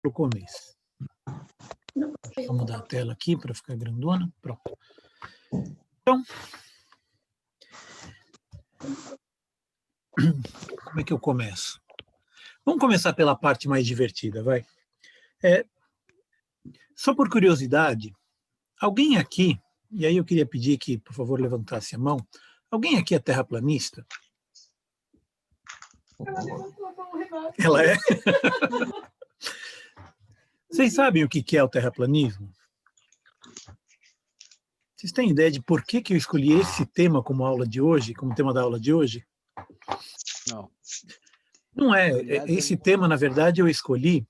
Para o começo. Deixa eu mudar a tela aqui para ficar grandona. Pronto. Então, como é que eu começo? Vamos começar pela parte mais divertida, vai. Só por curiosidade, alguém aqui, e aí eu queria pedir que, por favor, levantasse a mão, alguém aqui é terraplanista? Ela é? Vocês sabem o que é o terraplanismo? Vocês têm ideia de por que eu escolhi esse tema como aula de hoje, como tema da aula de hoje? Não. Não é. Esse tema, na verdade, eu escolhi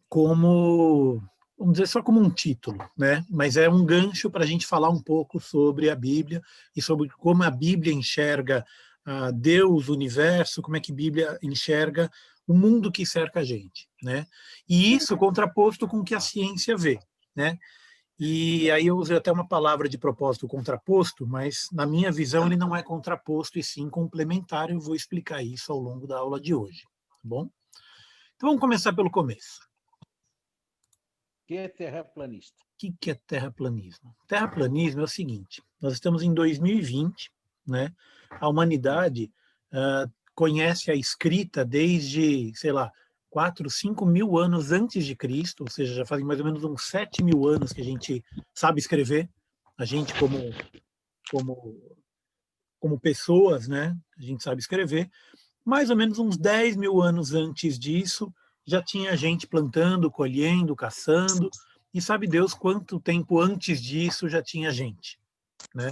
como, vamos dizer, só como um título, né? Mas é um gancho para a gente falar um pouco sobre a Bíblia e sobre como a Bíblia enxerga Deus, o universo, como é que a Bíblia enxerga o mundo que cerca a gente, né? E isso contraposto com o que a ciência vê, né? E aí eu usei até uma palavra de propósito, contraposto, mas na minha visão ele não é contraposto e sim complementar. Eu vou explicar isso ao longo da aula de hoje, tá bom? Então vamos começar pelo começo. O que é terraplanista? O que é terraplanismo? Terraplanismo é o seguinte: nós estamos em 2020, né? A humanidade conhece a escrita desde, sei lá, 4, 5 mil anos antes de Cristo, ou seja, já fazem mais ou menos uns 7 mil anos que a gente sabe escrever, a gente como pessoas, né? A gente sabe escrever. Mais ou menos uns 10 mil anos antes disso, já tinha gente plantando, colhendo, caçando, e sabe Deus quanto tempo antes disso já tinha gente, né?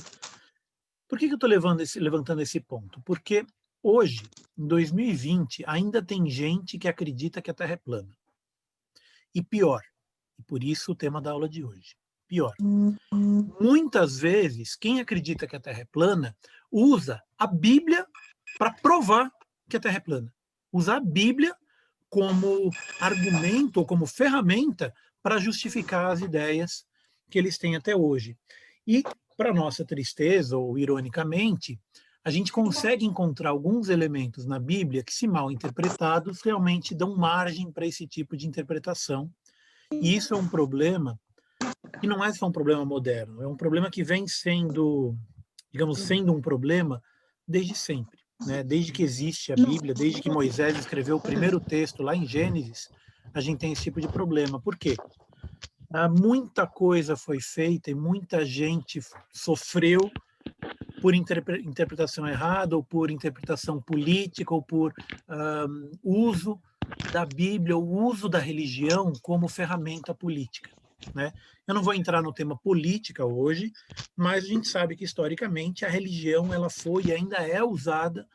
Por que eu estou levantando esse ponto? Porque hoje, em 2020, ainda tem gente que acredita que a Terra é plana. E pior, e por isso o tema da aula de hoje, pior. Muitas vezes, quem acredita que a Terra é plana usa a Bíblia para provar que a Terra é plana. Usa a Bíblia como argumento ou como ferramenta para justificar as ideias que eles têm até hoje. E, para nossa tristeza, ou ironicamente, a gente consegue encontrar alguns elementos na Bíblia que, se mal interpretados, realmente dão margem para esse tipo de interpretação. E isso é um problema que não é só um problema moderno, é um problema que vem sendo, digamos, sendo um problema desde sempre, né? Desde que existe a Bíblia, desde que Moisés escreveu o primeiro texto lá em Gênesis, a gente tem esse tipo de problema. Por quê? Muita coisa foi feita e muita gente sofreu por interpretação errada, ou por interpretação política, ou por uso da Bíblia, o uso da religião como ferramenta política, né? Eu não vou entrar no tema política hoje, mas a gente sabe que historicamente a religião ela foi e ainda é usada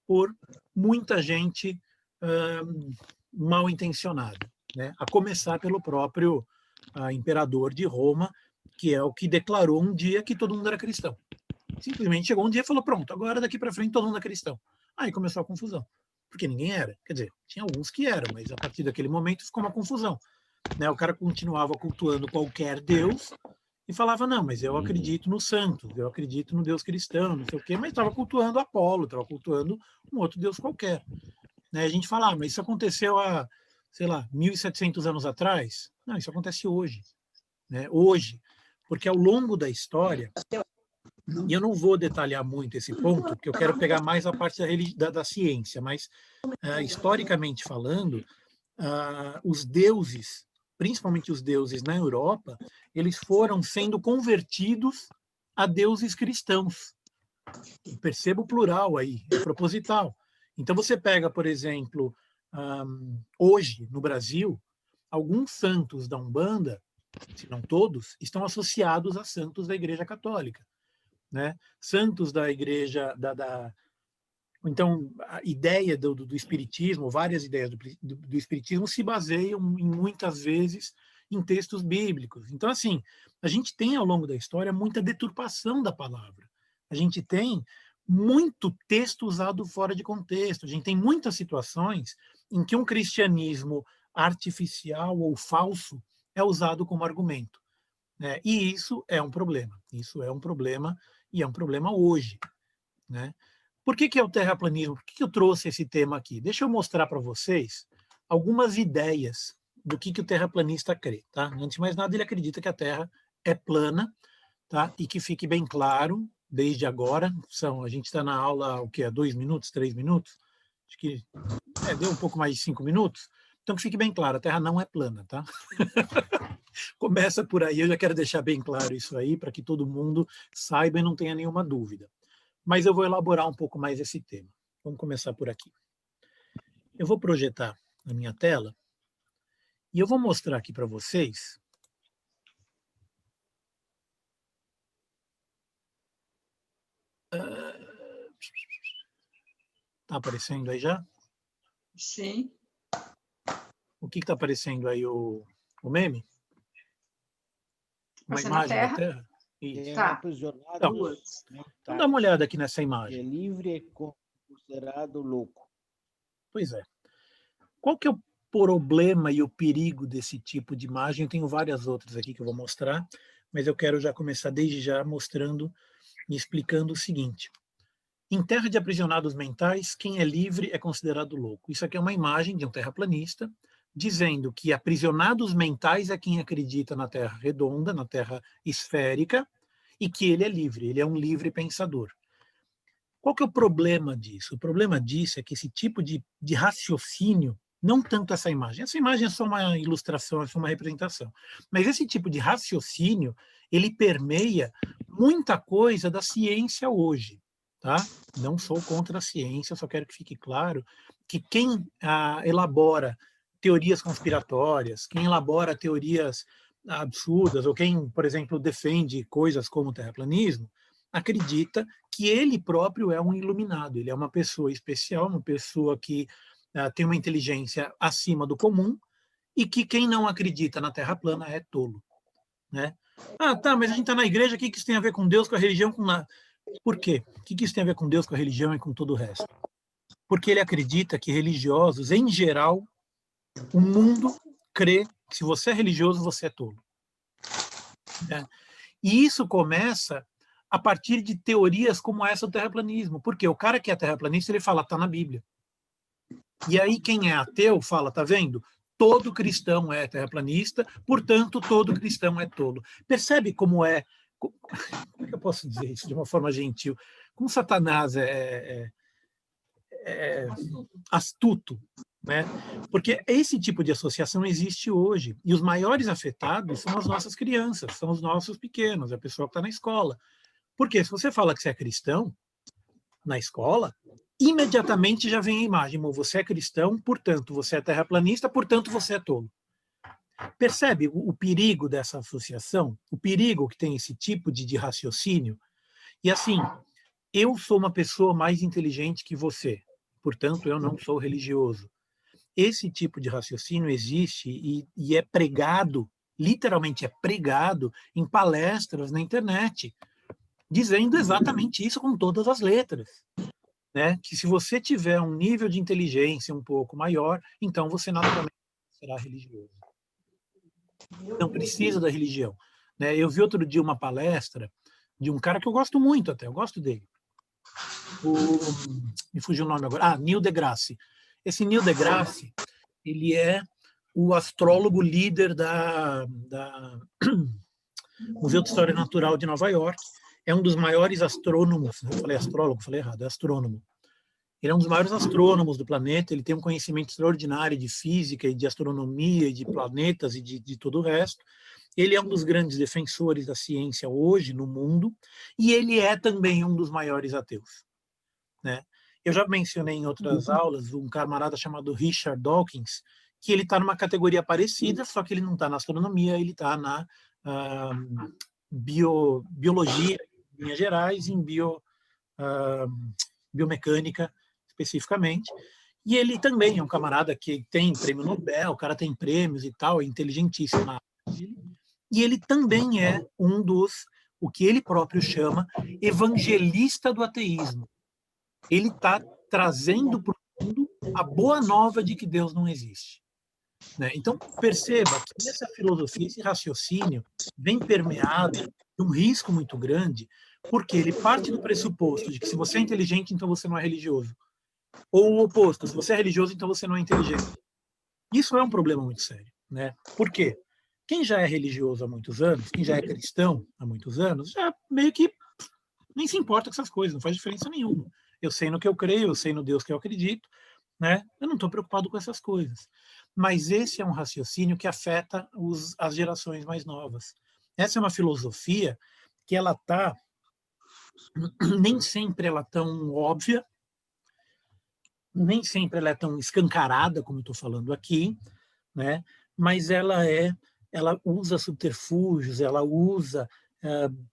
por muita gente mal intencionada, né? A começar pelo próprio imperador de Roma, que é o que declarou um dia que todo mundo era cristão. Simplesmente chegou um dia e falou: pronto, agora daqui para frente todo mundo é cristão. Aí começou a confusão, porque ninguém era. Quer dizer, tinha alguns que eram, mas a partir daquele momento ficou uma confusão, né? O cara continuava cultuando qualquer Deus e falava: não, mas eu acredito no santo, eu acredito no Deus cristão, não sei o quê, mas estava cultuando Apolo, estava cultuando um outro Deus qualquer, né? A gente fala: mas isso aconteceu há, sei lá, 1.700 anos atrás? Não, isso acontece hoje, né? Hoje, porque ao longo da história, e eu não vou detalhar muito esse ponto, porque eu quero pegar mais a parte da ciência, mas, historicamente falando, os deuses, principalmente os deuses na Europa, eles foram sendo convertidos a deuses cristãos. Perceba o plural aí, é proposital. Então você pega, por exemplo, hoje no Brasil, alguns santos da Umbanda, se não todos, estão associados a santos da Igreja Católica, né? Santos da Igreja então a ideia do espiritismo, várias ideias do espiritismo se baseiam em muitas vezes em textos bíblicos. Então assim, a gente tem ao longo da história muita deturpação da palavra. A gente tem muito texto usado fora de contexto. A gente tem muitas situações em que um cristianismo artificial ou falso é usado como argumento, né? E isso é um problema. Isso é um problema e é um problema hoje, né? Por que é o terraplanismo? Por que eu trouxe esse tema aqui? Deixa eu mostrar para vocês algumas ideias do que o terraplanista crê, tá? Antes de mais nada, ele acredita que a Terra é plana, tá? E que fique bem claro, desde agora, a gente está na aula, o que é, 2 minutos, 3 minutos? Acho que deu um pouco mais de 5 minutos. Então, que fique bem claro, a Terra não é plana, tá? Começa por aí, eu já quero deixar bem claro isso aí, para que todo mundo saiba e não tenha nenhuma dúvida. Mas eu vou elaborar um pouco mais esse tema. Vamos começar por aqui. Eu vou projetar na minha tela e eu vou mostrar aqui para vocês Está aparecendo aí já? Sim. O que está aparecendo aí, o meme? Uma Passando a imagem da Terra? Terra? Isso. Tá. Aprisionado Então, Duas. Então dá uma olhada aqui nessa É imagem. livre é considerado louco. Pois é. Qual que é o problema e o perigo desse tipo de imagem? Eu tenho várias outras aqui que eu vou mostrar, mas eu quero já começar desde já mostrando e explicando o seguinte. Em terra de aprisionados mentais, quem é livre é considerado louco. Isso aqui é uma imagem de um terraplanista dizendo que aprisionados mentais é quem acredita na Terra redonda, na Terra esférica, e que ele é livre, ele é um livre pensador. Qual que é o problema disso? O problema disso é que esse tipo de raciocínio, não tanto essa imagem é só uma ilustração, é só uma representação, mas esse tipo de raciocínio, ele permeia muita coisa da ciência hoje, tá? Não sou contra a ciência, só quero que fique claro que quem elabora teorias conspiratórias, quem elabora teorias absurdas, ou quem, por exemplo, defende coisas como o terraplanismo, acredita que ele próprio é um iluminado, ele é uma pessoa especial, uma pessoa que tem uma inteligência acima do comum e que quem não acredita na Terra plana é tolo, né? Ah, tá, mas a gente está na igreja, o que isso tem a ver com Deus, com a religião, com nada? Por quê? O que isso tem a ver com Deus, com a religião e com todo o resto? Porque ele acredita que religiosos, em geral, o mundo crê que se você é religioso, você é tolo. Né? E isso começa a partir de teorias como essa do terraplanismo. Porque o cara que é terraplanista, ele fala, está na Bíblia. E aí quem é ateu fala, tá vendo? Todo cristão é terraplanista, portanto, todo cristão é tolo. Percebe como é... Como é que eu posso dizer isso de uma forma gentil? Como Satanás é astuto, né? Porque esse tipo de associação existe hoje. E os maiores afetados são as nossas crianças, são os nossos pequenos, a pessoa que está na escola. Porque se você fala que você é cristão na escola, imediatamente já vem a imagem, você é cristão, portanto você é terraplanista, portanto você é tolo. Percebe o perigo dessa associação? O perigo que tem esse tipo de raciocínio? E assim, eu sou uma pessoa mais inteligente que você, portanto eu não sou religioso. Esse tipo de raciocínio existe e é pregado, literalmente é pregado em palestras na internet, dizendo exatamente isso com todas as letras, né? Que se você tiver um nível de inteligência um pouco maior, então você naturalmente será religioso. Não precisa da religião, né? Eu vi outro dia uma palestra de um cara que eu gosto muito até, eu gosto dele. Me fugiu o nome agora. Neil deGrasse. Esse Neil deGrasse, ele é o astrólogo líder da Museu de História Natural de Nova York. É um dos maiores astrônomos, eu falei astrólogo, falei errado, é astrônomo. Ele é um dos maiores astrônomos do planeta, ele tem um conhecimento extraordinário de física e de astronomia e de planetas e de todo o resto. Ele é um dos grandes defensores da ciência hoje no mundo e ele é também um dos maiores ateus, né? Eu já mencionei em outras aulas um camarada chamado Richard Dawkins, que ele está numa categoria parecida, só que ele não está na astronomia, ele está na biologia, em linhas gerais, em biomecânica, especificamente. E ele também é um camarada que tem prêmio Nobel, o cara tem prêmios e tal, é inteligentíssimo na área dele. E ele também é um dos, o que ele próprio chama, evangelista do ateísmo. Ele está trazendo para o mundo a boa nova de que Deus não existe. Né? Então, perceba que essa filosofia, esse raciocínio, vem permeado de um risco muito grande, porque ele parte do pressuposto de que se você é inteligente, então você não é religioso. Ou o oposto, se você é religioso, então você não é inteligente. Isso é um problema muito sério. né? Por quê? Quem já é religioso há muitos anos, quem já é cristão há muitos anos, já meio que nem se importa com essas coisas, não faz diferença nenhuma. Eu sei no que eu creio, eu sei no Deus que eu acredito, né? Eu não estou preocupado com essas coisas. Mas esse é um raciocínio que afeta as gerações mais novas. Essa é uma filosofia que ela está, nem sempre ela é tão óbvia, nem sempre ela é tão escancarada como eu estou falando aqui, né? Mas ela usa subterfúgios, ela usa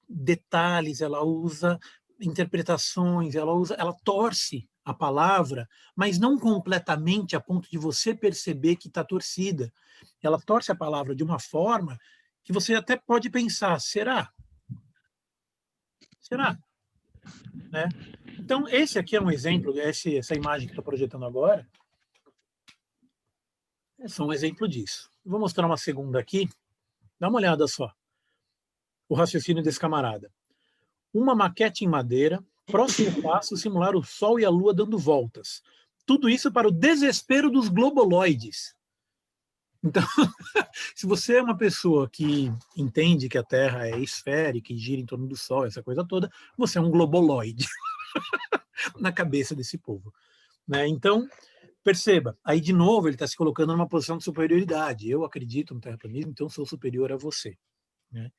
detalhes, ela usa interpretações, ela torce a palavra, mas não completamente a ponto de você perceber que está torcida. Ela torce a palavra de uma forma que você até pode pensar, será? Será? Né? Então, esse aqui é um exemplo, essa imagem que estou projetando agora, é só um exemplo disso. Vou mostrar uma segunda aqui. Dá uma olhada só. O raciocínio desse camarada. Uma maquete em madeira, próximo passo, simular o Sol e a Lua dando voltas. Tudo isso para o desespero dos globoloides. Então, se você é uma pessoa que entende que a Terra é esférica e gira em torno do Sol, essa coisa toda, você é um globoloide na cabeça desse povo. Né? Então, perceba, aí de novo ele está se colocando numa posição de superioridade. Eu acredito no terraplanismo, então sou superior a você. Né?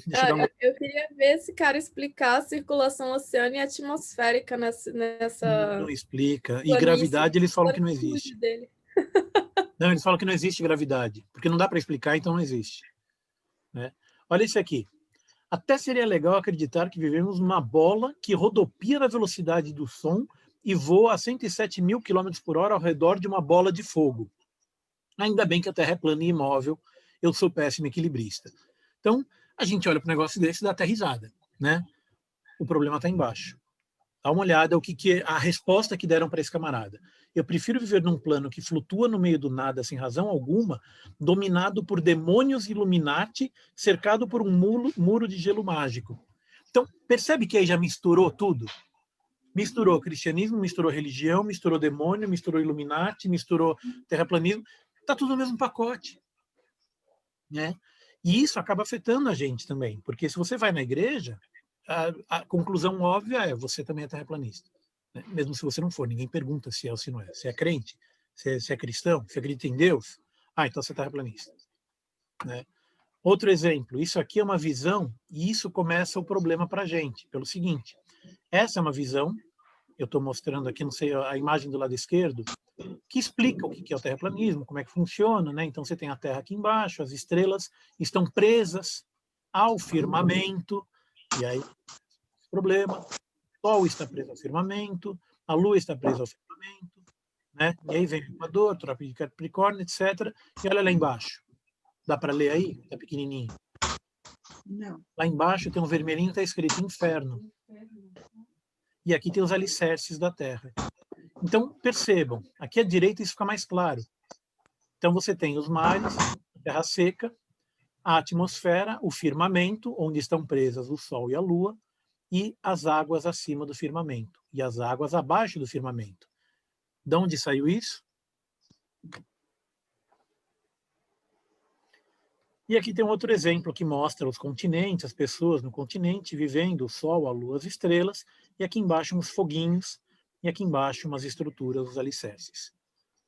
Deixa eu dar Eu queria ver esse cara explicar a circulação oceânica e atmosférica nessa. Não explica. E gravidade eles falam que não existe. Dele. Não, eles falam que não existe gravidade, porque não dá para explicar, então não existe. Né? Olha isso aqui. Até seria legal acreditar que vivemos numa bola que rodopia na velocidade do som e voa a 107 mil quilômetros por hora ao redor de uma bola de fogo. Ainda bem que a Terra é plana e imóvel, eu sou péssimo equilibrista. Então, a gente olha para um negócio desse e dá até risada. Né? O problema está embaixo. Dá uma olhada o que é a resposta que deram para esse camarada. Eu prefiro viver num plano que flutua no meio do nada sem razão alguma, dominado por demônios Illuminati, cercado por um muro de gelo mágico. Então, percebe que aí já misturou tudo? Misturou cristianismo, misturou religião, misturou demônio, misturou Illuminati, misturou terraplanismo. Está tudo no mesmo pacote. Né? E isso acaba afetando a gente também, porque se você vai na igreja, a conclusão óbvia é você também é terraplanista. Né? Mesmo se você não for, ninguém pergunta se é ou se não é. Se é crente, se é cristão, se acredita em Deus, então você é terraplanista. Né? Outro exemplo, isso aqui é uma visão, e isso começa o problema para a gente, pelo seguinte, essa é uma visão, eu estou mostrando aqui, não sei, a imagem do lado esquerdo, que explica o que é o terraplanismo, como é que funciona. Né? Então você tem a Terra aqui embaixo, as estrelas estão presas ao firmamento, e aí, problema, o Sol está preso ao firmamento, a Lua está presa ao firmamento, né? E aí vem o Equador, Trópico de Capricórnio, etc. E olha lá embaixo. Dá para ler aí? Está pequenininho. Não. Lá embaixo tem um vermelhinho, está escrito Inferno. E aqui tem os alicerces da Terra. Então, percebam, aqui à direita isso fica mais claro. Então você tem os mares, a terra seca, a atmosfera, o firmamento, onde estão presas o Sol e a Lua, e as águas acima do firmamento, e as águas abaixo do firmamento. De onde saiu isso? E aqui tem um outro exemplo que mostra os continentes, as pessoas no continente vivendo o Sol, a Lua, as estrelas, e aqui embaixo uns foguinhos, e aqui embaixo umas estruturas, os alicerces.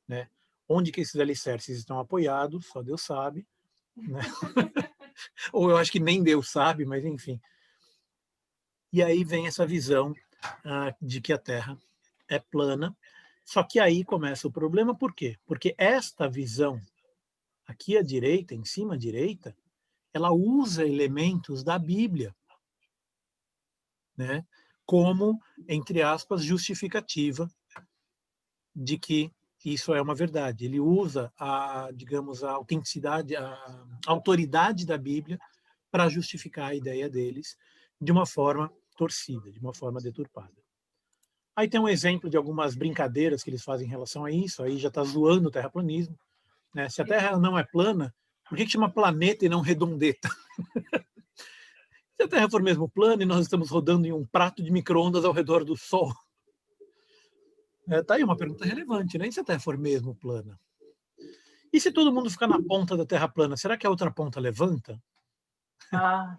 Né? Onde que esses alicerces estão apoiados, só Deus sabe. Né? Ou eu acho que nem Deus sabe, mas enfim. E aí vem essa visão de que a Terra é plana. Só que aí começa o problema, por quê? Porque esta visão, aqui à direita, em cima à direita, ela usa elementos da Bíblia, né? Como, entre aspas, justificativa de que isso é uma verdade. Ele usa digamos, a autenticidade, a autoridade da Bíblia para justificar a ideia deles de uma forma torcida, de uma forma deturpada. Aí tem um exemplo de algumas brincadeiras que eles fazem em relação a isso, aí já está zoando o terraplanismo. Né? Se a Terra não é plana, por que chama planeta e não redondeta? Se a Terra for mesmo plana e nós estamos rodando em um prato de micro-ondas ao redor do Sol, tá aí uma pergunta relevante, né? E se a Terra for mesmo plana? E se todo mundo ficar na ponta da Terra plana, será que a outra ponta levanta? Ah,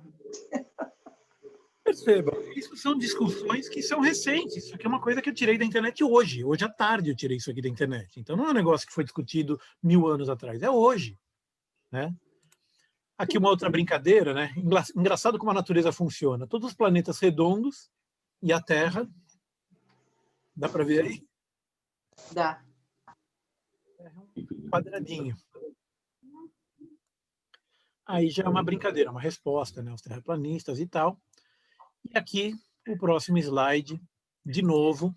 Perceba, isso são discussões que são recentes. Isso aqui é uma coisa que eu tirei da internet hoje. Hoje à tarde eu tirei isso aqui da internet. Então não é um negócio que foi discutido 1000 anos atrás, é hoje, né? Aqui uma outra brincadeira, né? Engraçado como a natureza funciona. Todos os planetas redondos e a Terra, dá para ver aí? dá. Quadradinho. Aí já é uma brincadeira, uma resposta, né? Os terraplanistas e tal. E aqui o próximo slide, de novo,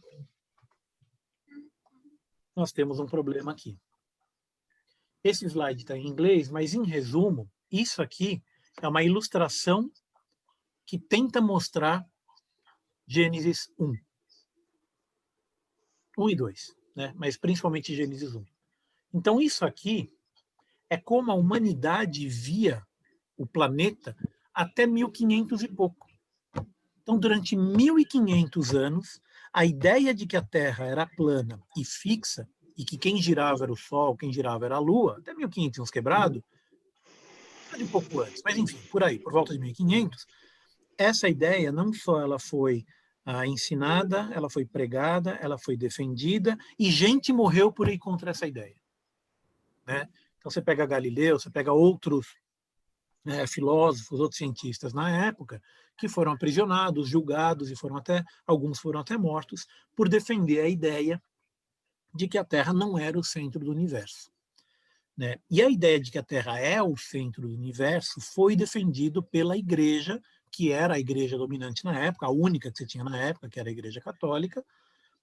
nós temos um problema aqui. Esse slide está em inglês, mas em resumo, isso aqui é uma ilustração que tenta mostrar Gênesis 1. 1 e 2, né? Mas principalmente Gênesis 1. Então isso aqui é como a humanidade via o planeta até 1500 e pouco. Então, durante 1500 anos, a ideia de que a Terra era plana e fixa, e que quem girava era o Sol, quem girava era a Lua, até 1500 uns quebrado, de um pouco antes, mas enfim, por aí, por volta de 1500, essa ideia não só ela foi ensinada, ela foi pregada, ela foi defendida, e gente morreu por ir contra essa ideia, né? Então você pega Galileu, você pega outros filósofos, outros cientistas na época, que foram aprisionados, julgados e alguns foram até mortos por defender a ideia de que a Terra não era o centro do universo, né? E a ideia de que a Terra é o centro do universo foi defendido pela Igreja, que era a igreja dominante na época, a única que você tinha na época, que era a Igreja Católica,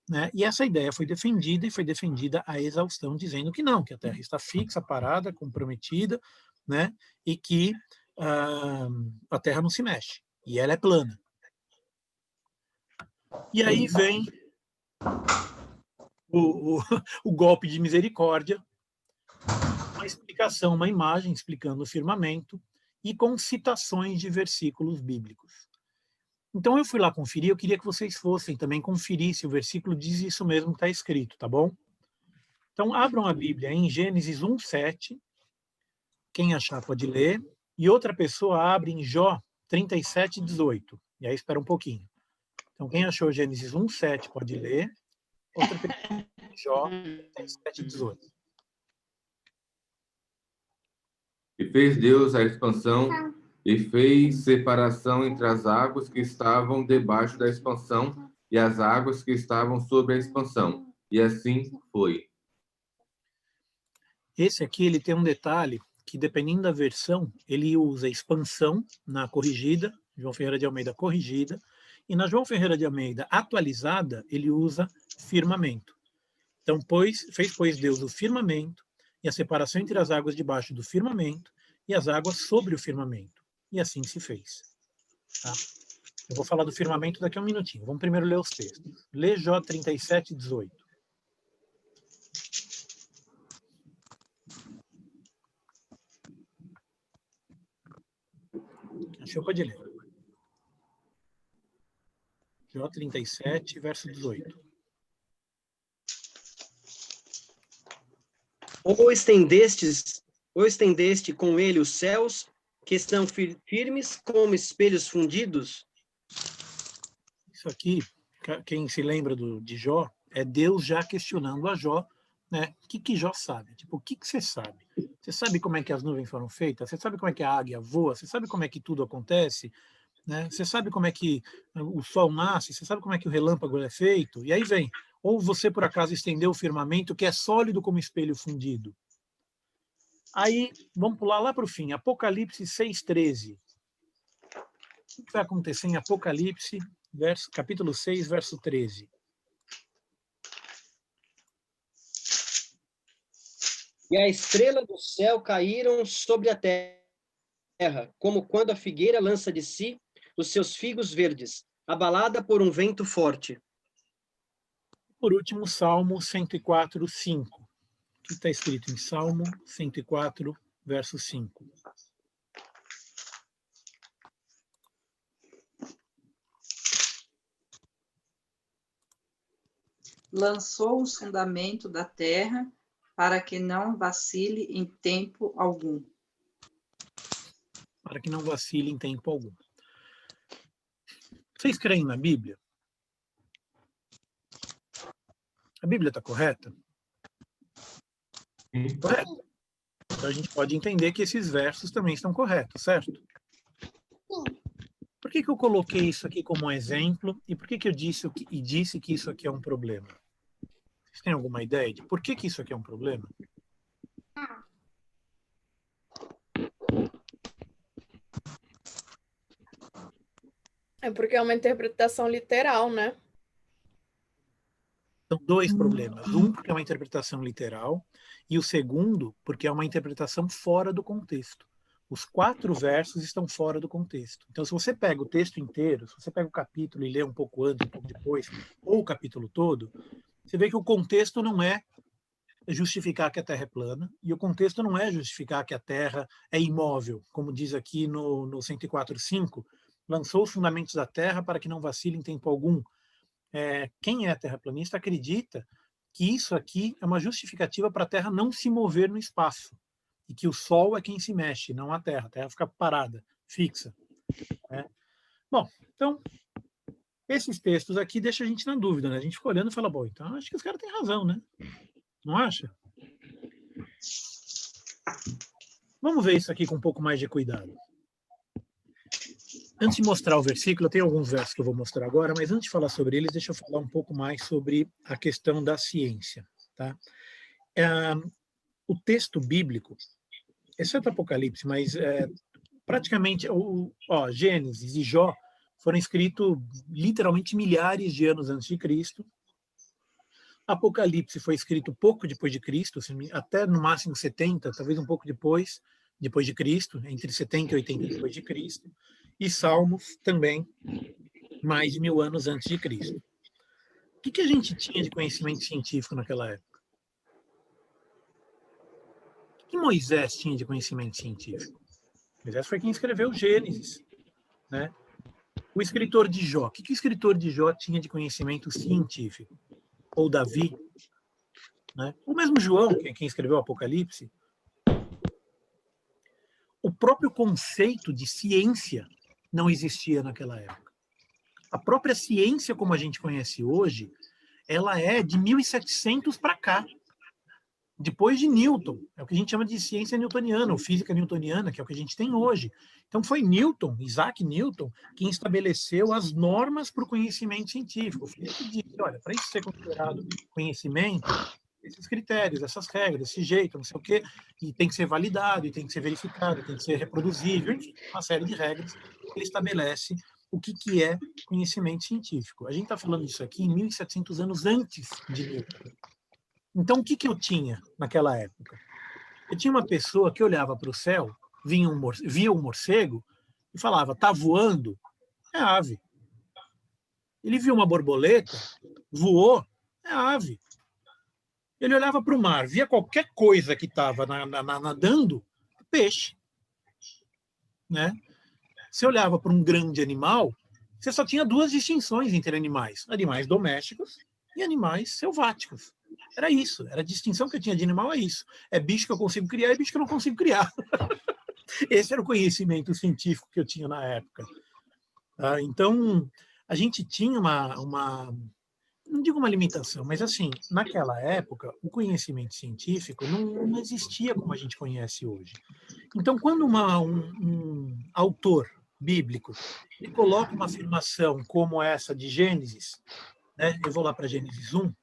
né? E essa ideia foi defendida e foi defendida à exaustão, dizendo que não, que a Terra está fixa, parada, comprometida, né? E que a Terra não se mexe, e ela é plana. E aí vem o golpe de misericórdia, uma explicação, uma imagem explicando o firmamento e com citações de versículos bíblicos. Então eu fui lá conferir, eu queria que vocês fossem também conferir se o versículo diz isso mesmo que está escrito, tá bom? Então abram a Bíblia em Gênesis 1:7, quem achar pode ler, e outra pessoa abre em Jó 37:18, e aí espera um pouquinho. Então quem achou Gênesis 1:7 pode ler, outra pessoa Jó 37:18. E fez Deus a expansão e fez separação entre as águas que estavam debaixo da expansão e as águas que estavam sobre a expansão. E assim foi. Esse aqui ele tem um detalhe que, dependendo da versão, ele usa expansão na corrigida, João Ferreira de Almeida corrigida, e na João Ferreira de Almeida atualizada, ele usa firmamento. Então, fez, pois, Deus o firmamento e a separação entre as águas debaixo do firmamento e as águas sobre o firmamento. E assim se fez. Tá? Eu vou falar do firmamento daqui a um minutinho. Vamos primeiro ler os textos. Lê Jó 37:18. Achou? Pode ler. Jó 37, verso 18. Ou estendeste com ele os céus, que estão firmes como espelhos fundidos? Isso aqui, quem se lembra de Jó, é Deus já questionando a Jó, né? O que Jó sabe? Tipo, o que você sabe? Você sabe como é que as nuvens foram feitas? Você sabe como é que a águia voa? Você sabe como é que tudo acontece? Né? Você sabe como é que o sol nasce? Você sabe como é que o relâmpago é feito? E aí vem, ou você por acaso estendeu o firmamento que é sólido como espelho fundido? Aí, vamos pular lá para o fim, Apocalipse 6:13. O que vai acontecer em Apocalipse, capítulo 6, verso 13? E a estrela do céu caíram sobre a terra, como quando a figueira lança de si os seus figos verdes, abalada por um vento forte. Por último, Salmo 104:5. O que está escrito em Salmo 104, verso 5? Lançou os fundamentos da terra, para que não vacile em tempo algum. Para que não vacile em tempo algum. Vocês creem na Bíblia? A Bíblia está correta? Correto. Então a gente pode entender que esses versos também estão corretos, certo? Por que eu coloquei isso aqui como um exemplo e por que eu disse que isso aqui é um problema? Vocês têm alguma ideia de por que isso aqui é um problema? É porque é uma interpretação literal, né? São dois problemas. Um, porque é uma interpretação literal, e o segundo, porque é uma interpretação fora do contexto. Os 4 versos estão fora do contexto. Então, se você pega o texto inteiro, se você pega o capítulo e lê um pouco antes, um pouco depois, ou o capítulo todo, você vê que o contexto não é justificar que a Terra é plana, e o contexto não é justificar que a Terra é imóvel, como diz aqui no 104:5, lançou os fundamentos da Terra para que não vacile em tempo algum. Quem é terraplanista acredita que isso aqui é uma justificativa para a Terra não se mover no espaço, e que o Sol é quem se mexe, não a Terra fica parada, fixa. Bom, então, esses textos aqui deixam a gente na dúvida, né? A gente fica olhando e fala, bom, então acho que os caras têm razão, né? Não acha? Vamos ver isso aqui com um pouco mais de cuidado. Antes de mostrar o versículo, eu tenho alguns versos que eu vou mostrar agora, mas antes de falar sobre eles, deixa eu falar um pouco mais sobre a questão da ciência. Tá? O texto bíblico, exceto Apocalipse, mas praticamente Gênesis e Jó foram escritos literalmente milhares de anos antes de Cristo. Apocalipse foi escrito pouco depois de Cristo, até no máximo 70, talvez um pouco depois de Cristo, entre 70 e 80 depois de Cristo. E Salmos também, mais de 1000 anos antes de Cristo. O que a gente tinha de conhecimento científico naquela época? O que Moisés tinha de conhecimento científico? Moisés foi quem escreveu Gênesis, né? O escritor de Jó, o que o escritor de Jó tinha de conhecimento científico? Ou Davi, né? Ou mesmo João, quem escreveu o Apocalipse. O próprio conceito de ciência não existia naquela época. A própria ciência, como a gente conhece hoje, ela é de 1700 para cá. Depois de Newton, é o que a gente chama de ciência newtoniana, ou física newtoniana, que é o que a gente tem hoje. Então foi Newton, Isaac Newton, quem estabeleceu as normas para o conhecimento científico. Foi ele que disse, olha, para isso ser considerado conhecimento, esses critérios, essas regras, desse jeito, não sei o quê, e tem que ser validado, e tem que ser verificado, tem que ser reproduzível, enfim, uma série de regras que ele estabelece o que é conhecimento científico. A gente está falando disso aqui em 1700 anos antes de Newton. Então, o que eu tinha naquela época? Eu tinha uma pessoa que olhava para o céu, via um morcego e falava, tá voando? É ave. Ele viu uma borboleta, voou? É ave. Ele olhava para o mar, via qualquer coisa que estava nadando, peixe. Né? Você olhava para um grande animal, você só tinha 2 distinções entre animais. Animais domésticos e animais selváticos. Era isso. Era a distinção que eu tinha de animal, é isso. É bicho que eu consigo criar e bicho que eu não consigo criar. Esse era o conhecimento científico que eu tinha na época. Então, a gente tinha não digo uma limitação, mas assim, naquela época, o conhecimento científico não existia como a gente conhece hoje. Então, quando um autor bíblico ele coloca uma afirmação como essa de Gênesis, né? Eu vou lá para Gênesis 1,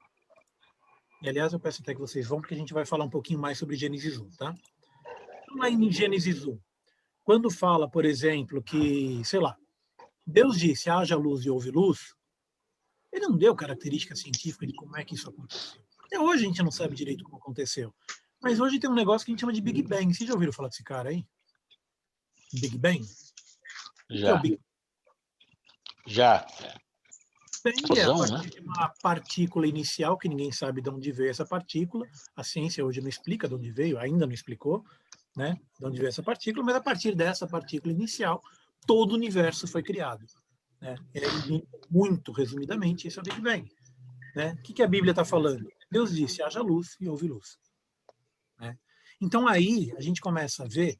e aliás eu peço até que vocês vão, porque a gente vai falar um pouquinho mais sobre Gênesis 1, tá? Então, lá em Gênesis 1, quando fala, por exemplo, que, sei lá, Deus disse, haja luz e houve luz, ele não deu característica científica de como é que isso aconteceu. Até hoje a gente não sabe direito como aconteceu. Mas hoje tem um negócio que a gente chama de Big Bang. Vocês já ouviram falar desse cara aí? Big Bang? Já. É o Big Já. Bang é a partir de uma partícula inicial, que ninguém sabe de onde veio essa partícula. A ciência hoje não explica de onde veio, ainda não explicou, né? De onde veio essa partícula, mas a partir dessa partícula inicial, todo o universo foi criado. Né? Muito resumidamente, isso é o Big Bang. Né? O que a Bíblia está falando? Deus disse, haja luz e houve luz. né? Então, aí, a gente começa a ver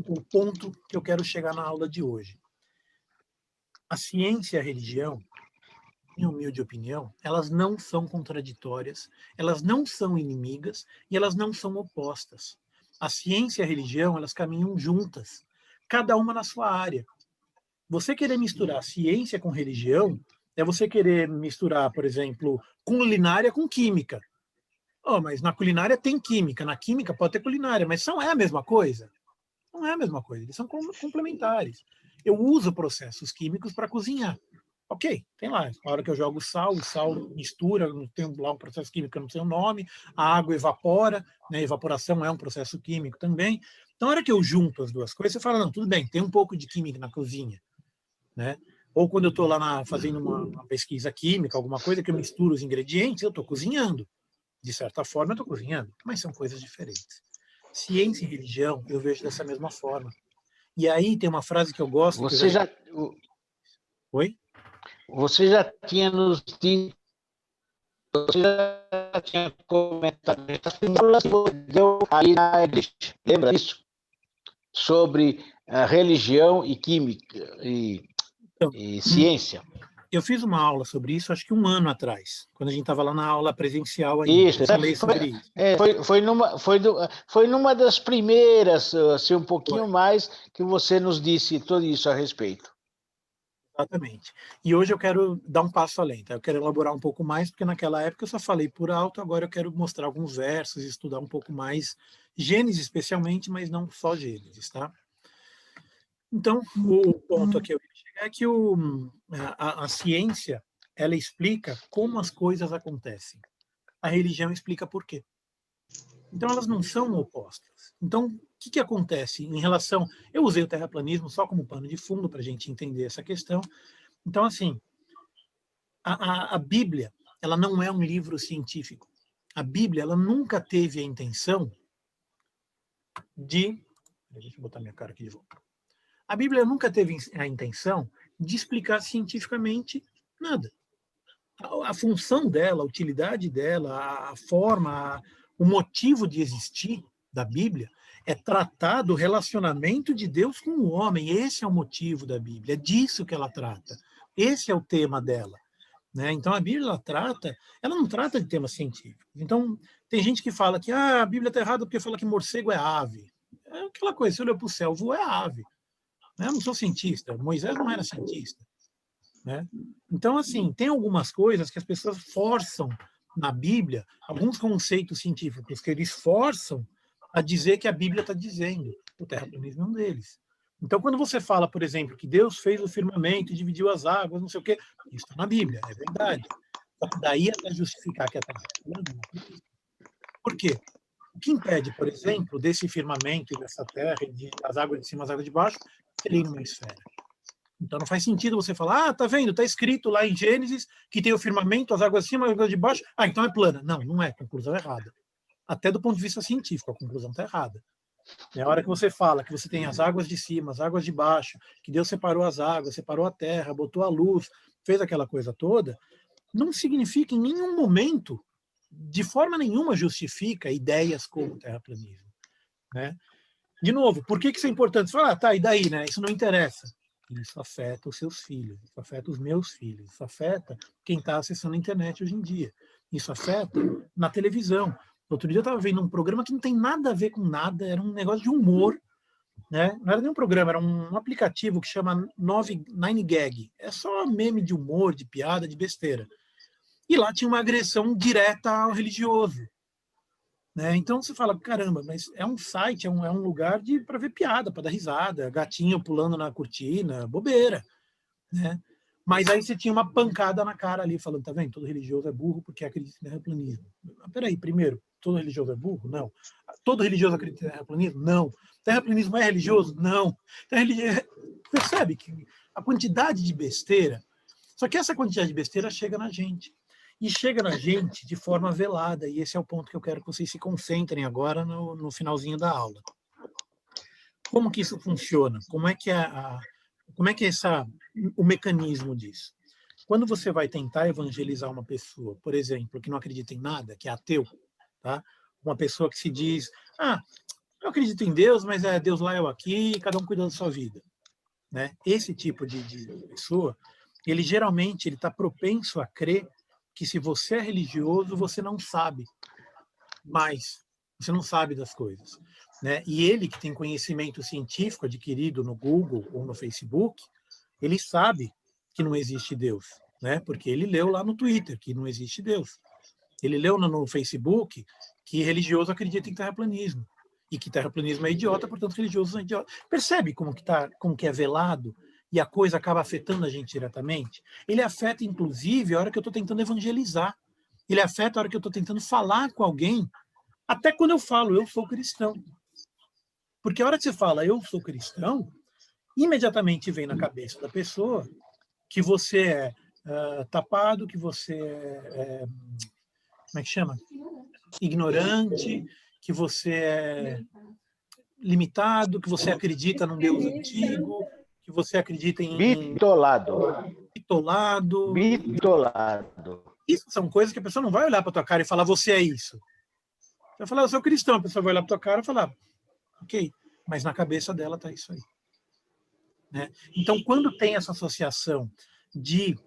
o ponto que eu quero chegar na aula de hoje. A ciência e a religião, em humilde opinião, elas não são contraditórias, elas não são inimigas e elas não são opostas. A ciência e a religião, elas caminham juntas, cada uma na sua área. Você querer misturar ciência com religião é você querer misturar, por exemplo, culinária com química. Oh, mas na culinária tem química, na química pode ter culinária, mas não é a mesma coisa. Não é a mesma coisa, eles são complementares. Eu uso processos químicos para cozinhar. Ok, tem lá, a hora que eu jogo o sal mistura, tem lá um processo químico, eu não sei o nome, a água evapora, né, evaporação é um processo químico também. Então, a hora que eu junto as duas coisas, você fala, não, tudo bem, tem um pouco de química na cozinha, né? Ou quando eu estou lá fazendo uma pesquisa química, alguma coisa que eu misturo os ingredientes, eu estou cozinhando. De certa forma, eu estou cozinhando, mas são coisas diferentes. Ciência e religião, eu vejo dessa mesma forma. E aí tem uma frase que eu gosto... Você já, Oi? você já tinha nos dito, você já tinha comentado, deu aí na igreja, lembra disso? Sobre a religião e química e ciência. Eu fiz uma aula sobre isso, acho que 1 ano atrás, quando a gente estava lá na aula presencial ainda. Isso, eu falei sobre isso. Foi numa das primeiras, assim, um pouquinho mais, que você nos disse tudo isso a respeito. Exatamente. E hoje eu quero dar um passo além, tá? Eu quero elaborar um pouco mais, porque naquela época eu só falei por alto, agora eu quero mostrar alguns versos, estudar um pouco mais Gênesis especialmente, mas não só Gênesis, tá? Então, o ponto aqui eu ia chegar é que a ciência, ela explica como as coisas acontecem. A religião explica por quê. Então, elas não são opostas. Então, o que acontece em relação... Eu usei o terraplanismo só como pano de fundo para a gente entender essa questão. Então, assim, a Bíblia, ela não é um livro científico. A Bíblia, ela nunca teve a intenção de... Deixa eu botar minha cara aqui de volta. A Bíblia nunca teve a intenção de explicar cientificamente nada. A função dela, a utilidade dela, a forma, o motivo de existir da Bíblia é tratar do relacionamento de Deus com o homem. Esse é o motivo da Bíblia, é disso que ela trata. Esse é o tema dela, né? Então, a Bíblia ela não trata de temas científicos. Então, tem gente que fala que a Bíblia está errada porque fala que morcego é ave. É aquela coisa, se olhou para o céu, voa é ave. Eu não sou cientista, Moisés não era cientista, né? Então, assim, tem algumas coisas que as pessoas forçam na Bíblia, alguns conceitos científicos que eles forçam a dizer que a Bíblia está dizendo. O terraplanismo é um deles. Então, quando você fala, por exemplo, que Deus fez o firmamento e dividiu as águas, não sei o quê, isso está na Bíblia, é verdade. Só que daí até justificar que é terra plana. Por quê? O que impede, por exemplo, desse firmamento, dessa terra, das águas de cima, as águas de baixo, serem numa esfera? Então não faz sentido você falar, tá vendo, tá escrito lá em Gênesis que tem o firmamento, as águas de cima, as águas de baixo, então é plana. Não, não é, conclusão errada. Até do ponto de vista científico, a conclusão está errada. É a hora que você fala que você tem as águas de cima, as águas de baixo, que Deus separou as águas, separou a terra, botou a luz, fez aquela coisa toda, não significa em nenhum momento, de forma nenhuma justifica ideias como o terraplanismo, né? De novo, por que isso é importante? Você fala, tá, e daí, né? Isso não interessa. Isso afeta os seus filhos, isso afeta os meus filhos, isso afeta quem está acessando a internet hoje em dia, isso afeta na televisão. Outro dia eu estava vendo um programa que não tem nada a ver com nada, era um negócio de humor, né? Não era nem um programa, era um aplicativo que chama 9gag. É só meme de humor, de piada, de besteira. E lá tinha uma agressão direta ao religioso, né? Então você fala, caramba, mas é um site, é um lugar para ver piada, para dar risada, gatinho pulando na cortina, bobeira, né? Mas aí você tinha uma pancada na cara ali, falando, tá vendo, todo religioso é burro porque acredita em terraplanismo. Peraí, primeiro, todo religioso é burro? Não. Todo religioso acredita em terraplanismo? Não. Terraplanismo é religioso? Não. Percebe que a quantidade de besteira, só que essa quantidade de besteira chega na gente. E chega na gente de forma velada, e esse é o ponto que eu quero que vocês se concentrem agora no finalzinho da aula. Como que isso funciona? Como é que o mecanismo disso? Quando você vai tentar evangelizar uma pessoa, por exemplo, que não acredita em nada, que é ateu, tá? uma pessoa que se diz, eu acredito em Deus, mas é Deus lá, eu aqui, cada um cuida da sua vida. Né? Esse tipo de pessoa, ele geralmente está propenso a crer que se você é religioso, você não sabe mais, você não sabe das coisas. Né? E ele que tem conhecimento científico adquirido no Google ou no Facebook, ele sabe que não existe Deus, né? Porque ele leu lá no Twitter que não existe Deus. Ele leu no Facebook que religioso acredita em terraplanismo e que terraplanismo é idiota, portanto religioso é idiota. Percebe como que é velado e a coisa acaba afetando a gente diretamente? Ele afeta, inclusive, a hora que eu estou tentando evangelizar. Ele afeta a hora que eu estou tentando falar com alguém, até quando eu falo, eu sou cristão. Porque a hora que você fala, eu sou cristão, imediatamente vem na cabeça da pessoa que você é tapado, que você é como é que chama? Ignorante, que você é limitado, que você acredita num Deus antigo, que você acredita em bitolado. Isso são coisas que a pessoa não vai olhar para tua cara e falar, você é isso. Você vai falar, eu sou cristão, a pessoa vai olhar para tua cara e falar, ok, mas na cabeça dela está isso aí. Né? Então, quando tem essa associação de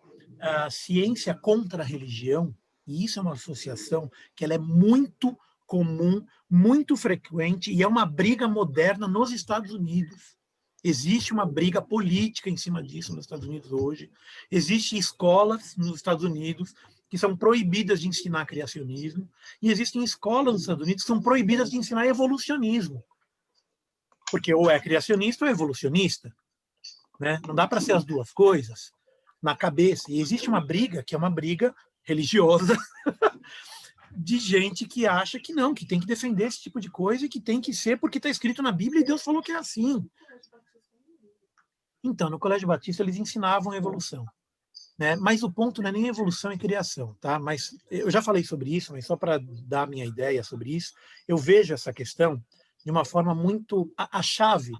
ciência contra a religião, e isso é uma associação que ela é muito comum, muito frequente, e é uma briga moderna nos Estados Unidos. Existe uma briga política em cima disso nos Estados Unidos hoje. Existem escolas nos Estados Unidos que são proibidas de ensinar criacionismo, e existem escolas nos Estados Unidos que são proibidas de ensinar evolucionismo. Porque ou é criacionista ou é evolucionista. Né? Não dá para ser as duas coisas na cabeça. E existe uma briga, que é uma briga religiosa, de gente que acha que não, que tem que defender esse tipo de coisa e que tem que ser porque está escrito na Bíblia e Deus falou que é assim. Então, no Colégio Batista, eles ensinavam a evolução. Né? Mas o ponto não é nem evolução e criação. Tá? Mas eu já falei sobre isso, mas só para dar a minha ideia sobre isso, eu vejo essa questão de uma forma muito... A chave,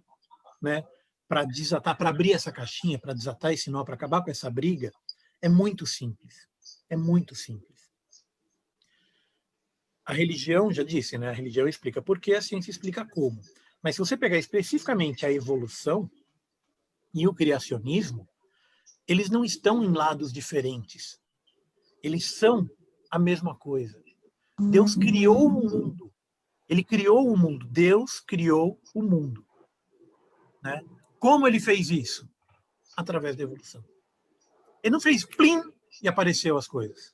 né, para desatar, para abrir essa caixinha, para desatar esse nó, para acabar com essa briga, é muito simples. É muito simples. A religião, já disse, né? A religião explica por quê, a ciência explica como. Mas se você pegar especificamente a evolução e o criacionismo, eles não estão em lados diferentes. Eles são a mesma coisa. Deus criou o mundo. Ele criou o mundo. Deus criou o mundo. Né? Como ele fez isso? Através da evolução. Ele não fez plim e apareceu as coisas.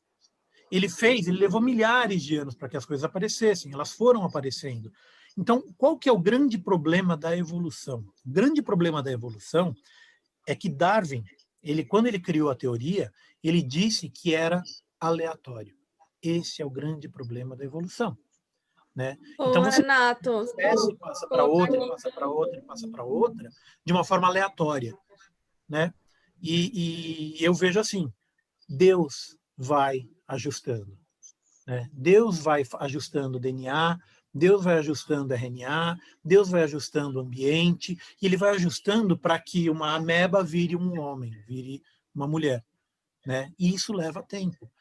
Ele levou milhares de anos para que as coisas aparecessem, elas foram aparecendo. Então, qual que é o grande problema da evolução? O grande problema da evolução é que Darwin, quando ele criou a teoria, ele disse que era aleatório. Esse é o grande problema da evolução. Né? Então, você Renato, passa para outra, passa para outra, passa para outra, de uma forma aleatória. Né? E eu vejo assim, Deus vai ajustando. Né? Deus vai ajustando o DNA, Deus vai ajustando a RNA, Deus vai ajustando o ambiente, e ele vai ajustando para que uma ameba vire um homem, vire uma mulher. Né? E isso leva tempo.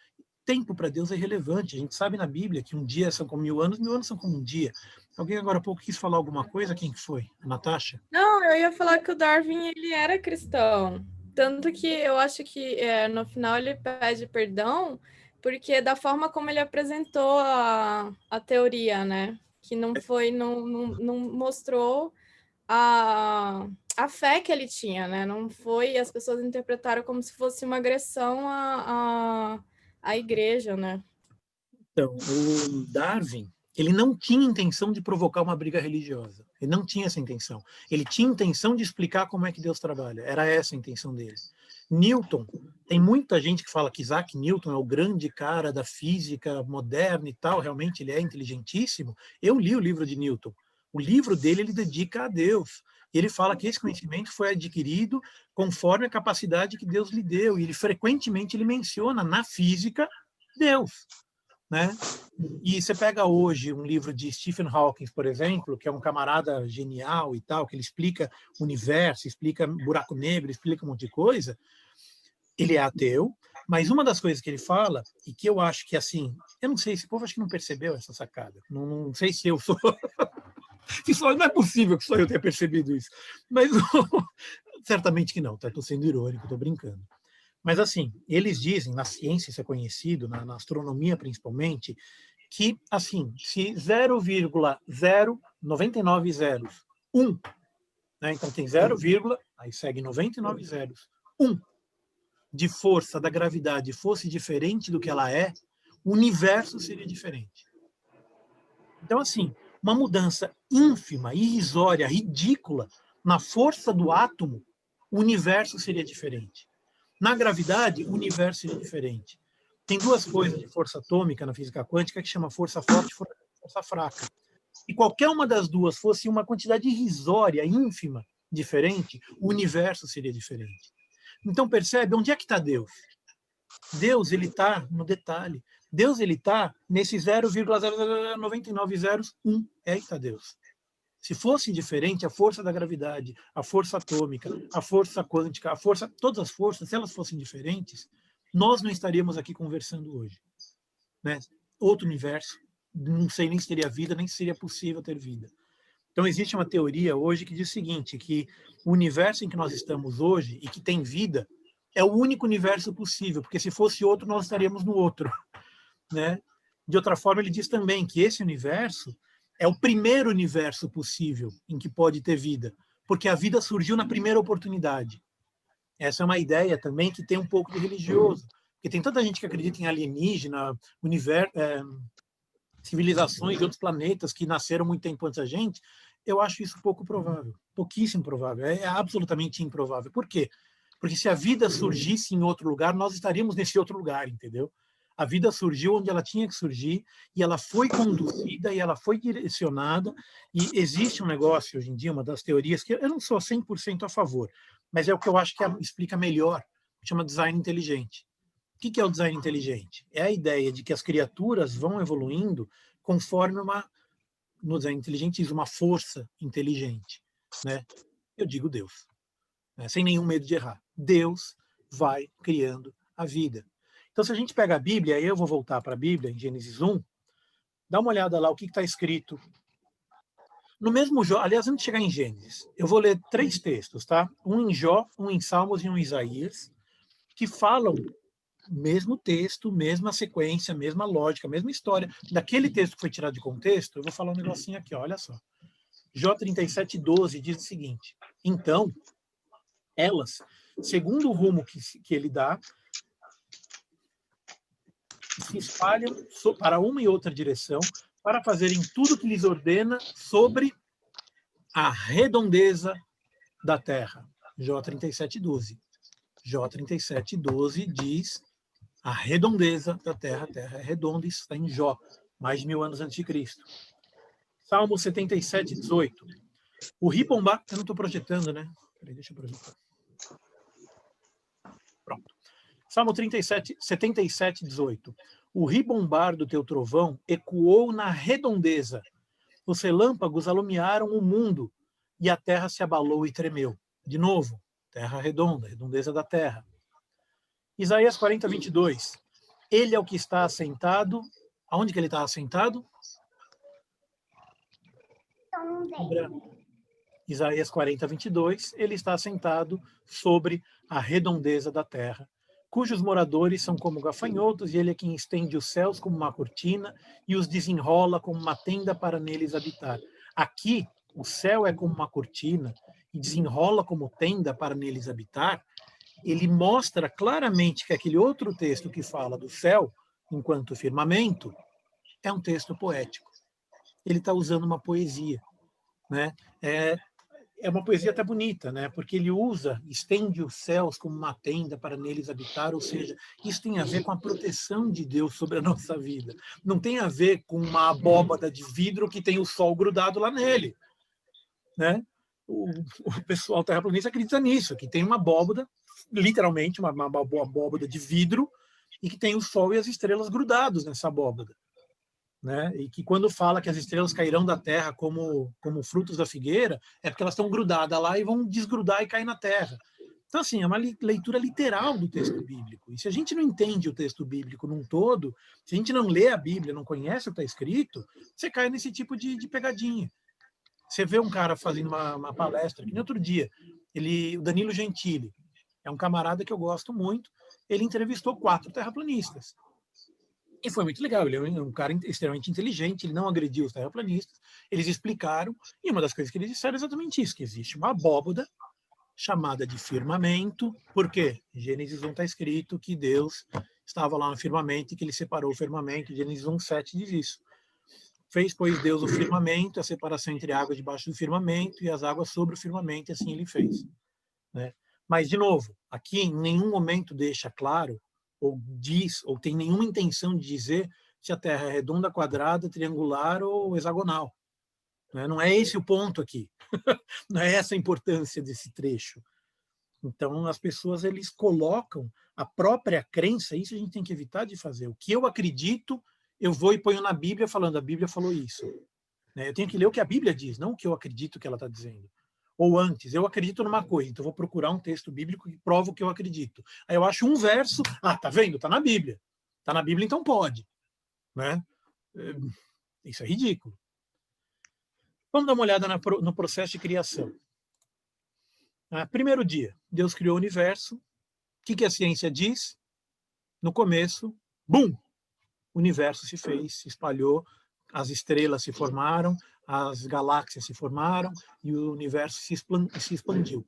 Tempo para Deus é relevante. A gente sabe na Bíblia que um dia são como 1000 anos são como um dia. Alguém agora há pouco quis falar alguma coisa? Quem que foi? A Natasha? Não, eu ia falar que o Darwin ele era cristão. Tanto que eu acho que no final ele pede perdão porque da forma como ele apresentou a teoria, né? Que não mostrou a fé que ele tinha, né? Não foi, as pessoas interpretaram como se fosse uma agressão à igreja, né? Então, o Darwin, ele não tinha intenção de provocar uma briga religiosa. Ele não tinha essa intenção. Ele tinha intenção de explicar como é que Deus trabalha. Era essa a intenção dele. Newton, tem muita gente que fala que Isaac Newton é o grande cara da física moderna e tal, realmente ele é inteligentíssimo. Eu li o livro de Newton. O livro dele ele dedica a Deus. E ele fala que esse conhecimento foi adquirido conforme a capacidade que Deus lhe deu. E ele frequentemente ele menciona na física Deus. Né? E você pega hoje um livro de Stephen Hawking, por exemplo, que é um camarada genial e tal, que ele explica o universo, explica buraco negro, explica um monte de coisa. Ele é ateu, Mas uma das coisas que ele fala, e que eu acho que, assim, eu não sei, esse povo acho que não percebeu essa sacada. Não sei se eu sou... se só, não é possível que só eu tenha percebido isso. Mas certamente que não, tá? Estou sendo irônico, estou brincando. Mas, assim, eles dizem, na ciência isso é conhecido, na astronomia principalmente, que, assim, se 0,099 zeros, 1, né? Então tem 0, aí segue 99 zeros, 1 de força da gravidade fosse diferente do que ela é, o universo seria diferente. Então, assim, uma mudança ínfima, irrisória, ridícula na força do átomo, o universo seria diferente. Na gravidade, o universo seria diferente. Tem duas coisas de força atômica na física quântica que chama força forte e força fraca. E qualquer uma das duas fosse uma quantidade irrisória, ínfima, diferente, o universo seria diferente. Então, percebe onde é que está Deus? Deus, ele está no detalhe. Deus, ele está nesse 0,099 zeros, 1. É aí que está Deus. Se fosse diferente, a força da gravidade, a força atômica, a força quântica, a força, todas as forças, se elas fossem diferentes, nós não estaríamos aqui conversando hoje. Né? Outro universo, não sei nem se teria vida, nem se seria possível ter vida. Então, existe uma teoria hoje que diz o seguinte, que o universo em que nós estamos hoje e que tem vida é o único universo possível, porque se fosse outro, nós estaríamos no outro. Né? De outra forma, ele diz também que esse universo é o primeiro universo possível em que pode ter vida, porque a vida surgiu na primeira oportunidade. Essa é uma ideia também que tem um pouco de religioso, porque tem tanta gente que acredita em alienígena, civilizações de outros planetas que nasceram muito tempo antes da gente. Eu acho isso pouco provável, pouquíssimo provável, é absolutamente improvável. Por quê? Porque se a vida surgisse em outro lugar, nós estaríamos nesse outro lugar, entendeu? A vida surgiu onde ela tinha que surgir, e ela foi conduzida, e ela foi direcionada, e existe um negócio hoje em dia, uma das teorias, que eu não sou 100% a favor, mas é o que eu acho que explica melhor, que chama design inteligente. O que é o design inteligente? É a ideia de que as criaturas vão evoluindo conforme no design inteligente diz uma força inteligente, né? Eu digo Deus, né? Sem nenhum medo de errar. Deus vai criando a vida. Então, se a gente pega a Bíblia, eu vou voltar para a Bíblia, em Gênesis 1, dá uma olhada lá o que está escrito. No mesmo Jó, aliás, antes de chegar em Gênesis, eu vou ler 3 textos, tá? Um em Jó, um em Salmos e um em Isaías, que falam mesmo texto, mesma sequência, mesma lógica, mesma história. Daquele texto que foi tirado de contexto, eu vou falar um negocinho aqui, olha só. Jó 37:12 diz o seguinte: então, elas, segundo o rumo que ele dá, se espalham para uma e outra direção para fazerem tudo que lhes ordena sobre a redondeza da terra. Jó 37:12. Jó 37:12 diz a redondeza da terra. A terra é redonda, isso está em Jó, mais de 1000 anos antes de Cristo. Salmo 77:18. O ribombar... Eu não estou projetando, né? Peraí, deixa eu projetar. Pronto. Salmo 77:18. O ribombar do teu trovão ecoou na redondeza. Os relâmpagos alumiaram o mundo e a terra se abalou e tremeu. De novo, terra redonda, redondeza da terra. Isaías 40:22. Ele é o que está assentado. Aonde que ele está assentado? No branco. Isaías 40:22. Ele está assentado sobre a redondeza da terra, cujos moradores são como gafanhotos, e ele é quem estende os céus como uma cortina e os desenrola como uma tenda para neles habitar. Aqui, o céu é como uma cortina e desenrola como tenda para neles habitar. Ele mostra claramente que aquele outro texto que fala do céu enquanto firmamento é um texto poético. Ele está usando uma poesia, né? É uma poesia até bonita, né? Porque ele estende os céus como uma tenda para neles habitar, ou seja, isso tem a ver com a proteção de Deus sobre a nossa vida. Não tem a ver com uma abóbada de vidro que tem o sol grudado lá nele, né? O pessoal terraplanista acredita nisso, que tem uma abóbada, literalmente uma abóbada de vidro, e que tem o sol e as estrelas grudados nessa abóbada, né? E que quando fala que as estrelas cairão da terra como frutos da figueira, é porque elas estão grudadas lá e vão desgrudar e cair na terra. Então, assim, é uma leitura literal do texto bíblico. E se a gente não entende o texto bíblico num todo, se a gente não lê a Bíblia, não conhece o que está escrito, você cai nesse tipo de pegadinha. Você vê um cara fazendo uma palestra, que nem outro dia, o Danilo Gentili, é um camarada que eu gosto muito, ele entrevistou 4 terraplanistas. E foi muito legal, ele é um cara extremamente inteligente, ele não agrediu os terraplanistas, eles explicaram, e uma das coisas que eles disseram é exatamente isso, que existe uma abóboda chamada de firmamento, porque em Gênesis 1 está escrito que Deus estava lá no firmamento e que ele separou o firmamento, Gênesis 1:7 diz isso. Fez, pois, Deus o firmamento, a separação entre águas debaixo do firmamento e as águas sobre o firmamento, e assim ele fez. Né? Mas, de novo, aqui em nenhum momento deixa claro, ou diz, ou tem nenhuma intenção de dizer se a Terra é redonda, quadrada, triangular ou hexagonal. Né? Não é esse o ponto aqui. Não é essa a importância desse trecho. Então, as pessoas, eles colocam a própria crença, isso a gente tem que evitar de fazer. O que eu acredito, eu vou e ponho na Bíblia falando, a Bíblia falou isso. Né? Eu tenho que ler o que a Bíblia diz, não o que eu acredito que ela está dizendo. Ou antes, eu acredito numa coisa, então eu vou procurar um texto bíblico que prova o que eu acredito. Aí eu acho um verso, tá vendo? Tá na Bíblia. Tá na Bíblia, então pode. Né? Isso é ridículo. Vamos dar uma olhada no processo de criação. Primeiro dia, Deus criou o universo. O que a ciência diz? No começo, bum! O universo se fez, se espalhou, as estrelas se formaram, as galáxias se formaram e o universo se expandiu.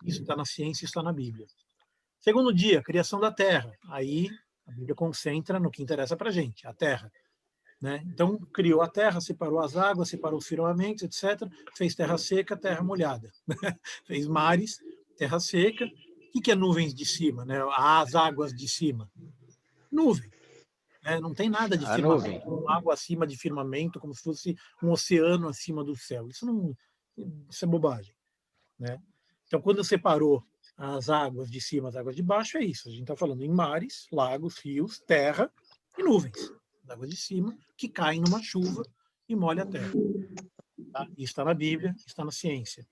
Isso está na ciência, isso está na Bíblia. Segundo dia, criação da Terra. Aí a Bíblia concentra no que interessa para a gente, a Terra. Né? Então, criou a terra, separou as águas, separou os firmamentos, etc. Fez terra seca, terra molhada. Fez mares, terra seca. O que é nuvens de cima? Né? As águas de cima. Nuvem. Né? Não tem nada de firmamento, água acima de firmamento, como se fosse um oceano acima do céu. Isso é bobagem. Né? Então, quando separou as águas de cima, as águas de baixo, é isso. A gente está falando em mares, lagos, rios, terra e nuvens. Águas de cima, que caem numa chuva e molha a terra. Tá? Isso está na Bíblia, está na ciência.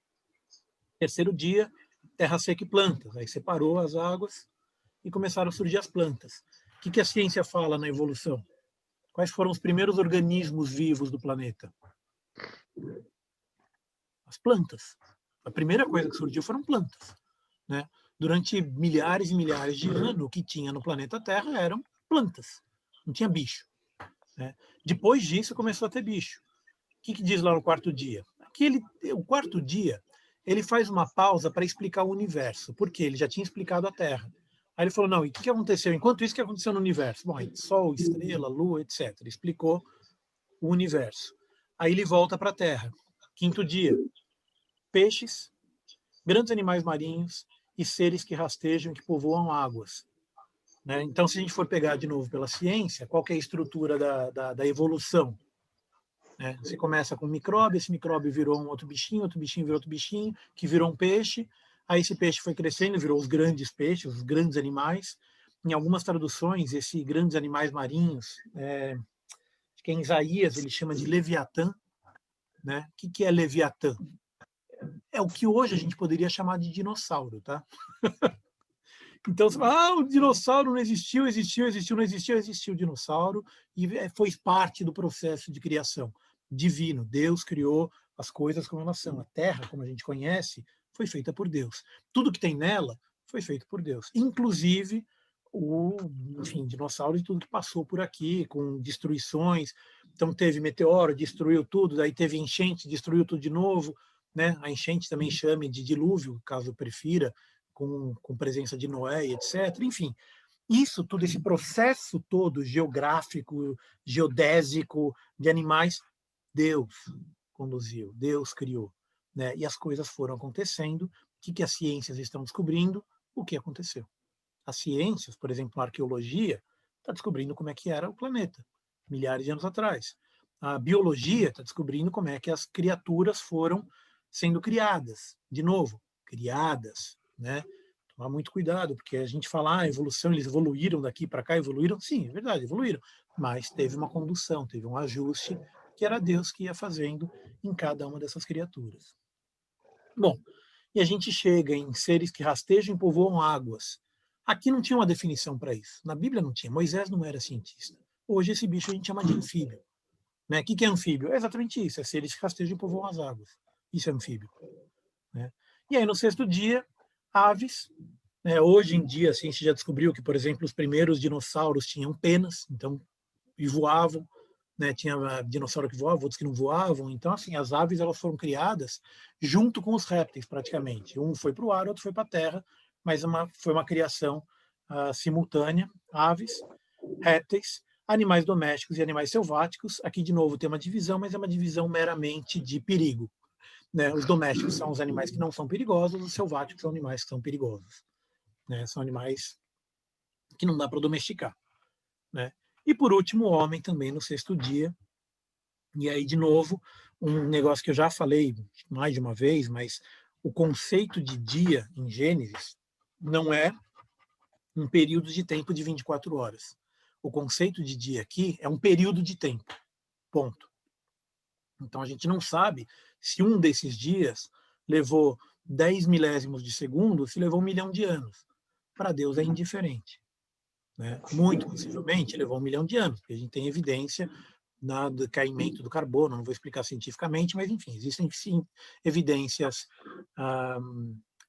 Terceiro dia, terra seca e plantas. Aí separou as águas e começaram a surgir as plantas. O que a ciência fala na evolução? Quais foram os primeiros organismos vivos do planeta? As plantas. A primeira coisa que surgiu foram plantas. Né? Durante milhares e milhares de anos, o que tinha no planeta Terra eram plantas. Não tinha bicho. Né? Depois disso, começou a ter bicho. O que diz lá no quarto dia? O quarto dia, ele faz uma pausa para explicar o universo, porque ele já tinha explicado a Terra. Aí ele falou, não, e o que aconteceu? Enquanto isso, o que aconteceu no universo? Bom, Sol, estrela, Lua, etc. Explicou o universo. Aí ele volta para a Terra. Quinto dia, peixes, grandes animais marinhos e seres que rastejam, que povoam águas. Né? Então, se a gente for pegar de novo pela ciência, qual que é a estrutura da evolução? Né? Você começa com um micróbio, esse micróbio virou um outro bichinho virou outro bichinho, que virou um peixe, aí esse peixe foi crescendo, virou os grandes peixes, os grandes animais. Em algumas traduções, esses grandes animais marinhos, acho que em Isaías ele chama de Leviatã. Né? O que é Leviatã? É o que hoje a gente poderia chamar de dinossauro, tá? Então, você fala, o dinossauro não existiu, não existiu o dinossauro, e foi parte do processo de criação divino. Deus criou as coisas como elas são. A Terra, como a gente conhece, foi feita por Deus. Tudo que tem nela foi feito por Deus, inclusive dinossauros e tudo que passou por aqui, com destruições. Então, teve meteoro, destruiu tudo, daí teve enchente, destruiu tudo de novo. Né? A enchente também chame de dilúvio, caso prefira, com presença de Noé, etc. Enfim, isso tudo, esse processo todo geográfico, geodésico, de animais, Deus conduziu, Deus criou. Né? E as coisas foram acontecendo. O que as ciências estão descobrindo? O que aconteceu. As ciências, por exemplo, a arqueologia, está descobrindo como é que era o planeta, milhares de anos atrás. A biologia está descobrindo como é que as criaturas foram sendo criadas. De novo, criadas. Né? Tomar muito cuidado, porque a gente fala, evolução, eles evoluíram daqui para cá, evoluíram, sim, é verdade, evoluíram, mas teve uma condução, teve um ajuste, que era Deus que ia fazendo em cada uma dessas criaturas. Bom, e a gente chega em seres que rastejam e povoam águas. Aqui não tinha uma definição para isso. Na Bíblia não tinha. Moisés não era cientista. Hoje esse bicho a gente chama de anfíbio. Né? O que é anfíbio? É exatamente isso, é seres que rastejam e povoam as águas. Isso é anfíbio. Né? E aí, no sexto dia, aves. Né? Hoje em dia, a ciência já descobriu que, por exemplo, os primeiros dinossauros tinham penas, então, e voavam. Né? Tinha dinossauro que voava, outros que não voavam. Então, assim, as aves elas foram criadas junto com os répteis, praticamente. Um foi para o ar, outro foi para a terra, mas foi uma criação simultânea. Aves, répteis, animais domésticos e animais selváticos. Aqui, de novo, tem uma divisão, mas é uma divisão meramente de perigo. Né? Os domésticos são os animais que não são perigosos, os selváticos são animais que são perigosos. Né? São animais que não dá para domesticar. Né? E, por último, o homem também no sexto dia. E aí, de novo, um negócio que eu já falei mais de uma vez, mas o conceito de dia em Gênesis não é um período de tempo de 24 horas. O conceito de dia aqui é um período de tempo, ponto. Então, a gente não sabe se um desses dias levou 10 milésimos de segundo, se levou 1 milhão de anos. Para Deus é indiferente. Né? Muito possivelmente levou 1 milhão de anos, porque a gente tem evidência do caimento do carbono, não vou explicar cientificamente, mas, enfim, existem sim evidências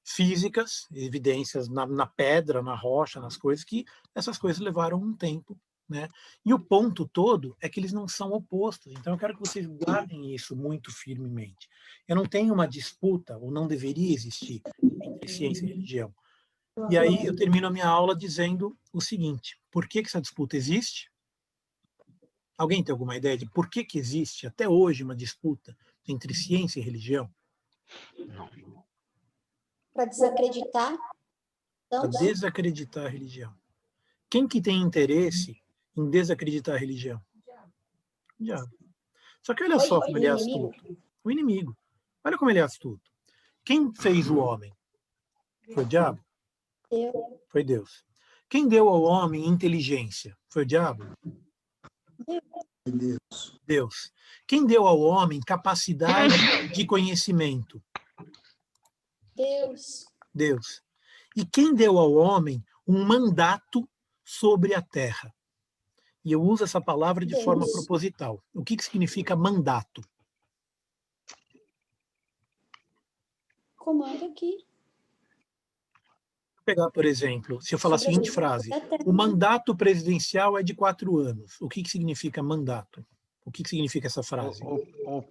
físicas, evidências na pedra, na rocha, nas coisas, que essas coisas levaram um tempo. Né? E o ponto todo é que eles não são opostos. Então, eu quero que vocês guardem isso muito firmemente. Eu não tenho uma disputa, ou não deveria existir, entre ciência e religião. E aí eu termino a minha aula dizendo o seguinte: por que essa disputa existe? Alguém tem alguma ideia de por que existe até hoje uma disputa entre ciência e religião? Para desacreditar. Para desacreditar a religião. Quem que tem interesse em desacreditar a religião? O diabo. Só que olha só como ele é astuto. O inimigo. Olha como ele é astuto. Quem fez o homem? Foi o diabo? Foi Deus. Quem deu ao homem inteligência? Foi o diabo? Deus. Quem deu ao homem capacidade de conhecimento? Deus. E quem deu ao homem um mandato sobre a terra? E eu uso essa palavra de forma proposital. O que significa mandato? Comando aqui. Vou pegar, por exemplo, se eu falar a seguinte frase: o mandato presidencial é de 4 anos. O que significa mandato? O que significa essa frase? O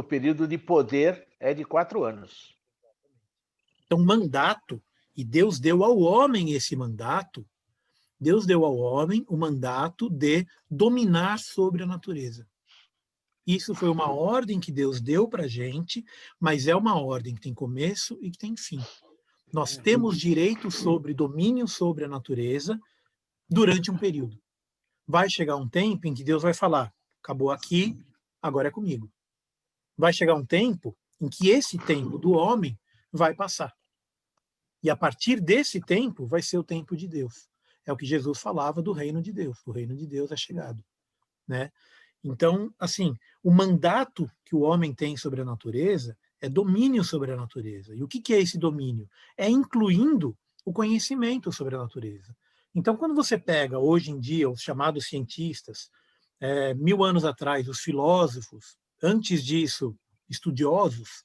período de poder é de 4 anos. Então, mandato, e Deus deu ao homem esse mandato, Deus deu ao homem o mandato de dominar sobre a natureza. Isso foi uma ordem que Deus deu para a gente, mas é uma ordem que tem começo e que tem fim. Nós temos direito sobre domínio sobre a natureza durante um período. Vai chegar um tempo em que Deus vai falar: acabou aqui, agora é comigo. Vai chegar um tempo em que esse tempo do homem vai passar. E a partir desse tempo vai ser o tempo de Deus. É o que Jesus falava do reino de Deus. O reino de Deus é chegado. Né? Então, assim, o mandato que o homem tem sobre a natureza é domínio sobre a natureza. E o que é esse domínio? É incluindo o conhecimento sobre a natureza. Então, quando você pega, hoje em dia, os chamados cientistas, 1000 anos atrás, os filósofos, antes disso, estudiosos,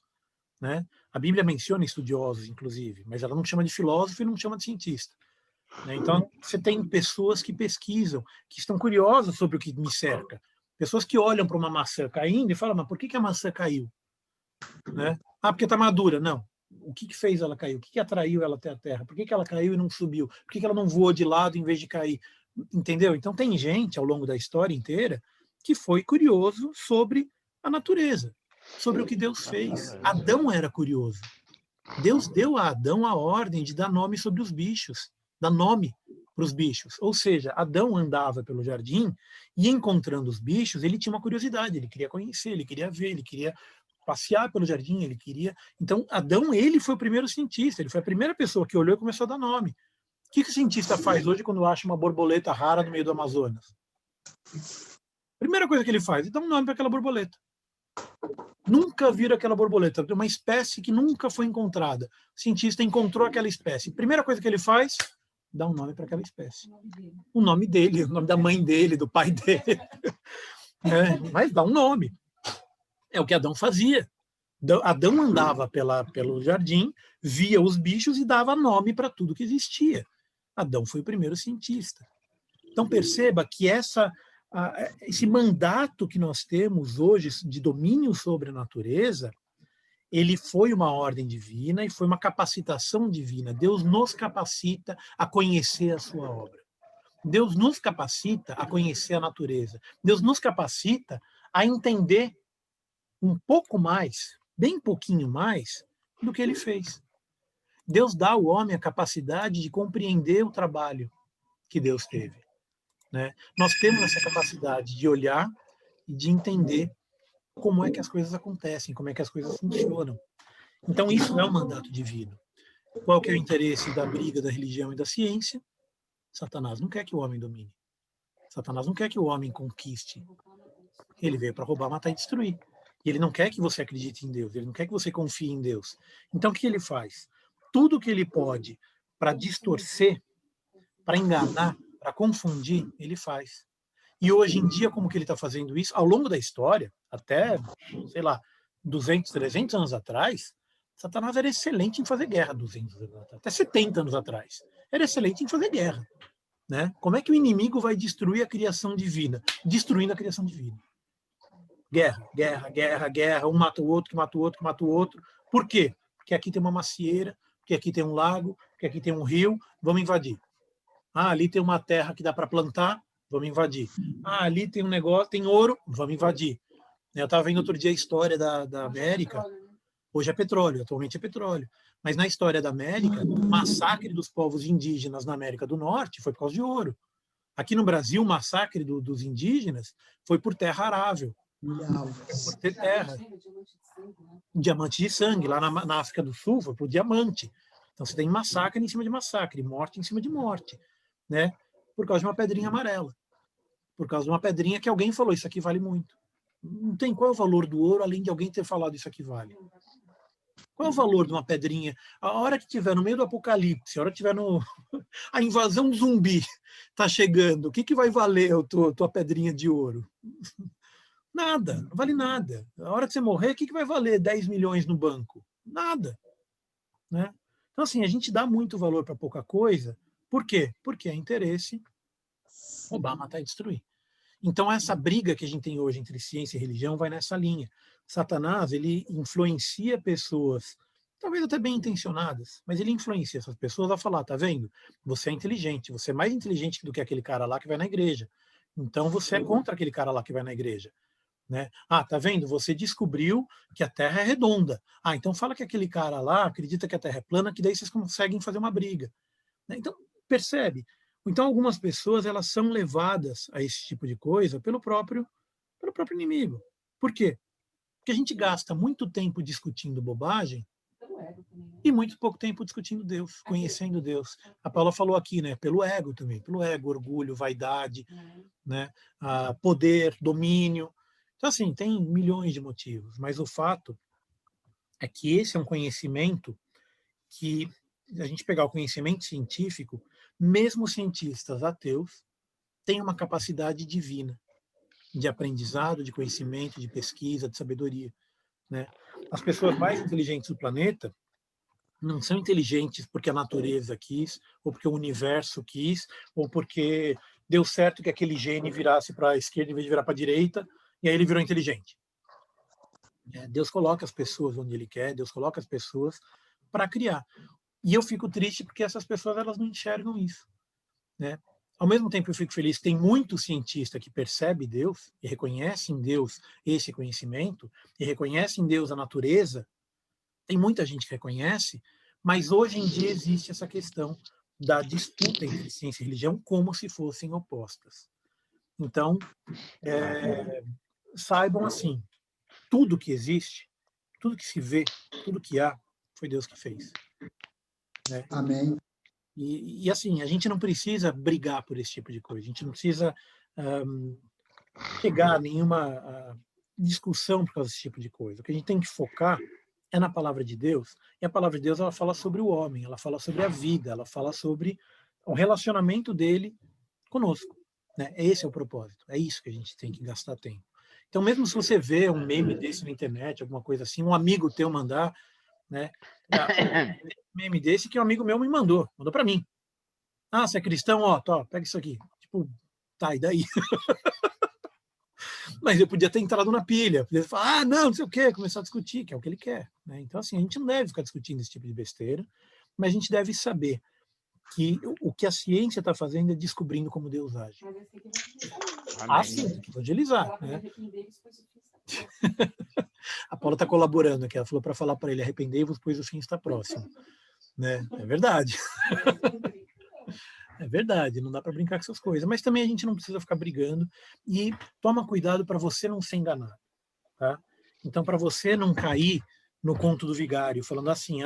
né? A Bíblia menciona estudiosos, inclusive, mas ela não chama de filósofo e não chama de cientista. Né? Então, você tem pessoas que pesquisam, que estão curiosas sobre o que me cerca. Pessoas que olham para uma maçã caindo e falam: mas por que a maçã caiu? Né? Ah, porque está madura. Não. O que fez ela cair? O que atraiu ela até a terra? Por que ela caiu e não subiu? Por que ela não voou de lado em vez de cair? Entendeu? Então, tem gente, ao longo da história inteira, que foi curioso sobre a natureza, sobre o que Deus fez. Adão era curioso. Deus deu a Adão a ordem de dar nome sobre os bichos, dar nome para os bichos. Ou seja, Adão andava pelo jardim e, encontrando os bichos, ele tinha uma curiosidade, ele queria conhecer, ele queria ver, ele queria passear pelo jardim, ele queria... Então, Adão, ele foi o primeiro cientista, ele foi a primeira pessoa que olhou e começou a dar nome. O que o cientista faz hoje quando acha uma borboleta rara no meio do Amazonas? Primeira coisa que ele faz é dar um nome para aquela borboleta. Nunca viram aquela borboleta, uma espécie que nunca foi encontrada. O cientista encontrou aquela espécie. Primeira coisa que ele faz, dá um nome para aquela espécie. O nome dele, o nome da mãe dele, do pai dele. Mas dá um nome. É o que Adão fazia. Adão andava pelo jardim, via os bichos e dava nome para tudo que existia. Adão foi o primeiro cientista. Então perceba que esse mandato que nós temos hoje de domínio sobre a natureza, ele foi uma ordem divina e foi uma capacitação divina. Deus nos capacita a conhecer a sua obra. Deus nos capacita a conhecer a natureza. Deus nos capacita a entender um pouco mais, bem pouquinho mais, do que ele fez. Deus dá ao homem a capacidade de compreender o trabalho que Deus teve. Né? Nós temos essa capacidade de olhar e de entender como é que as coisas acontecem, como é que as coisas funcionam. Então, isso é um mandato divino. Qual que é o interesse da briga da religião e da ciência? Satanás não quer que o homem domine. Satanás não quer que o homem conquiste. Ele veio para roubar, matar e destruir. E ele não quer que você acredite em Deus, ele não quer que você confie em Deus. Então, o que ele faz? Tudo que ele pode para distorcer, para enganar, para confundir, ele faz. E hoje em dia, como que ele está fazendo isso? Ao longo da história, até, sei lá, 200, 300 anos atrás, Satanás era excelente em fazer guerra, 200 anos atrás, até 70 anos atrás. Era excelente em fazer guerra. Né? Como é que o inimigo vai destruir a criação divina? Destruindo a criação divina. Guerra, guerra, guerra, guerra, um mata o outro, que mata o outro, que mata o outro. Por quê? Porque aqui tem uma macieira, porque aqui tem um lago, porque aqui tem um rio, vamos invadir. Ah, ali tem uma terra que dá para plantar, vamos invadir. Ah, ali tem um negócio, tem ouro, vamos invadir. Eu estava vendo outro dia a história da América, hoje é petróleo, atualmente é petróleo. Mas na história da América, o massacre dos povos indígenas na América do Norte foi por causa de ouro. Aqui no Brasil, o massacre dos indígenas foi por terra arável. Por ter terra. Diamante de sangue. Lá na África do Sul foi por diamante. Então você tem massacre em cima de massacre, morte em cima de morte. Né? Por causa de uma pedrinha amarela. Por causa de uma pedrinha que alguém falou, isso aqui vale muito. Não tem qual é o valor do ouro, além de alguém ter falado isso aqui vale. Qual é o valor de uma pedrinha? A hora que tiver no meio do apocalipse, a hora que tiver a invasão zumbi está chegando, o que vai valer a tua pedrinha de ouro? Nada, não vale nada. A hora que você morrer, o que vai valer 10 milhões no banco? Nada. Né? Então, assim, a gente dá muito valor para pouca coisa. Por quê? Porque é interesse roubar, matar e destruir. Então, essa briga que a gente tem hoje entre ciência e religião vai nessa linha. Satanás, ele influencia pessoas, talvez até bem intencionadas, mas ele influencia essas pessoas a falar, tá vendo? Você é inteligente, você é mais inteligente do que aquele cara lá que vai na igreja. Então, você é contra aquele cara lá que vai na igreja. Né? Ah, tá vendo? Você descobriu que a Terra é redonda. Ah, então fala que aquele cara lá acredita que a Terra é plana, que daí vocês conseguem fazer uma briga. Né? Então, percebe? Então, algumas pessoas elas são levadas a esse tipo de coisa pelo próprio inimigo. Por quê? Porque a gente gasta muito tempo discutindo bobagem e muito pouco tempo discutindo Deus, conhecendo Deus. A Paula falou aqui, né? Pelo ego também. Pelo ego, orgulho, vaidade, né? Poder, domínio. Então, assim, tem milhões de motivos. Mas o fato é que esse é um conhecimento que, se a gente pegar o conhecimento científico, mesmo cientistas ateus têm uma capacidade divina de aprendizado, de conhecimento, de pesquisa, de sabedoria. Né? As pessoas mais inteligentes do planeta não são inteligentes porque a natureza quis, ou porque o universo quis, ou porque deu certo que aquele gene virasse para a esquerda em vez de virar para a direita, e aí ele virou inteligente. Deus coloca as pessoas onde Ele quer, Deus coloca as pessoas para criar. E eu fico triste porque essas pessoas elas não enxergam isso. Né? Ao mesmo tempo eu fico feliz que tem muito cientista que percebe Deus e reconhece em Deus esse conhecimento e reconhece em Deus a natureza. Tem muita gente que reconhece, mas hoje em dia existe essa questão da disputa entre ciência e religião como se fossem opostas. Então, saibam assim, tudo que existe, tudo que se vê, tudo que há, foi Deus que fez. Né? Amém. E assim, a gente não precisa brigar por esse tipo de coisa, a gente não precisa chegar a discussão por causa desse tipo de coisa. O que a gente tem que focar é na palavra de Deus, e a palavra de Deus ela fala sobre o homem, ela fala sobre a vida, ela fala sobre o relacionamento dele conosco. Né? Esse é o propósito, é isso que a gente tem que gastar tempo. Então, mesmo se você vê um meme desse na internet, alguma coisa assim, um amigo teu mandar, né, um meme desse que um amigo meu me mandou para mim. Ah, você é cristão? Ó, pega isso aqui. Tipo, tá, e daí? Mas eu podia ter entrado na pilha, podia falar, não sei o quê, começar a discutir, que é o que ele quer. Né? Então, assim, a gente não deve ficar discutindo esse tipo de besteira, mas a gente deve saber que o que a ciência está fazendo é descobrindo como Deus age. Sim, tem que evangelizar. Né? A Paula está colaborando aqui, ela falou para falar para ele, arrependei-vos, pois o fim está próximo. Né? É verdade. É verdade, não dá para brincar com essas coisas. Mas também a gente não precisa ficar brigando e toma cuidado para você não ser enganado. Tá? Então, para você não cair no conto do vigário, falando assim,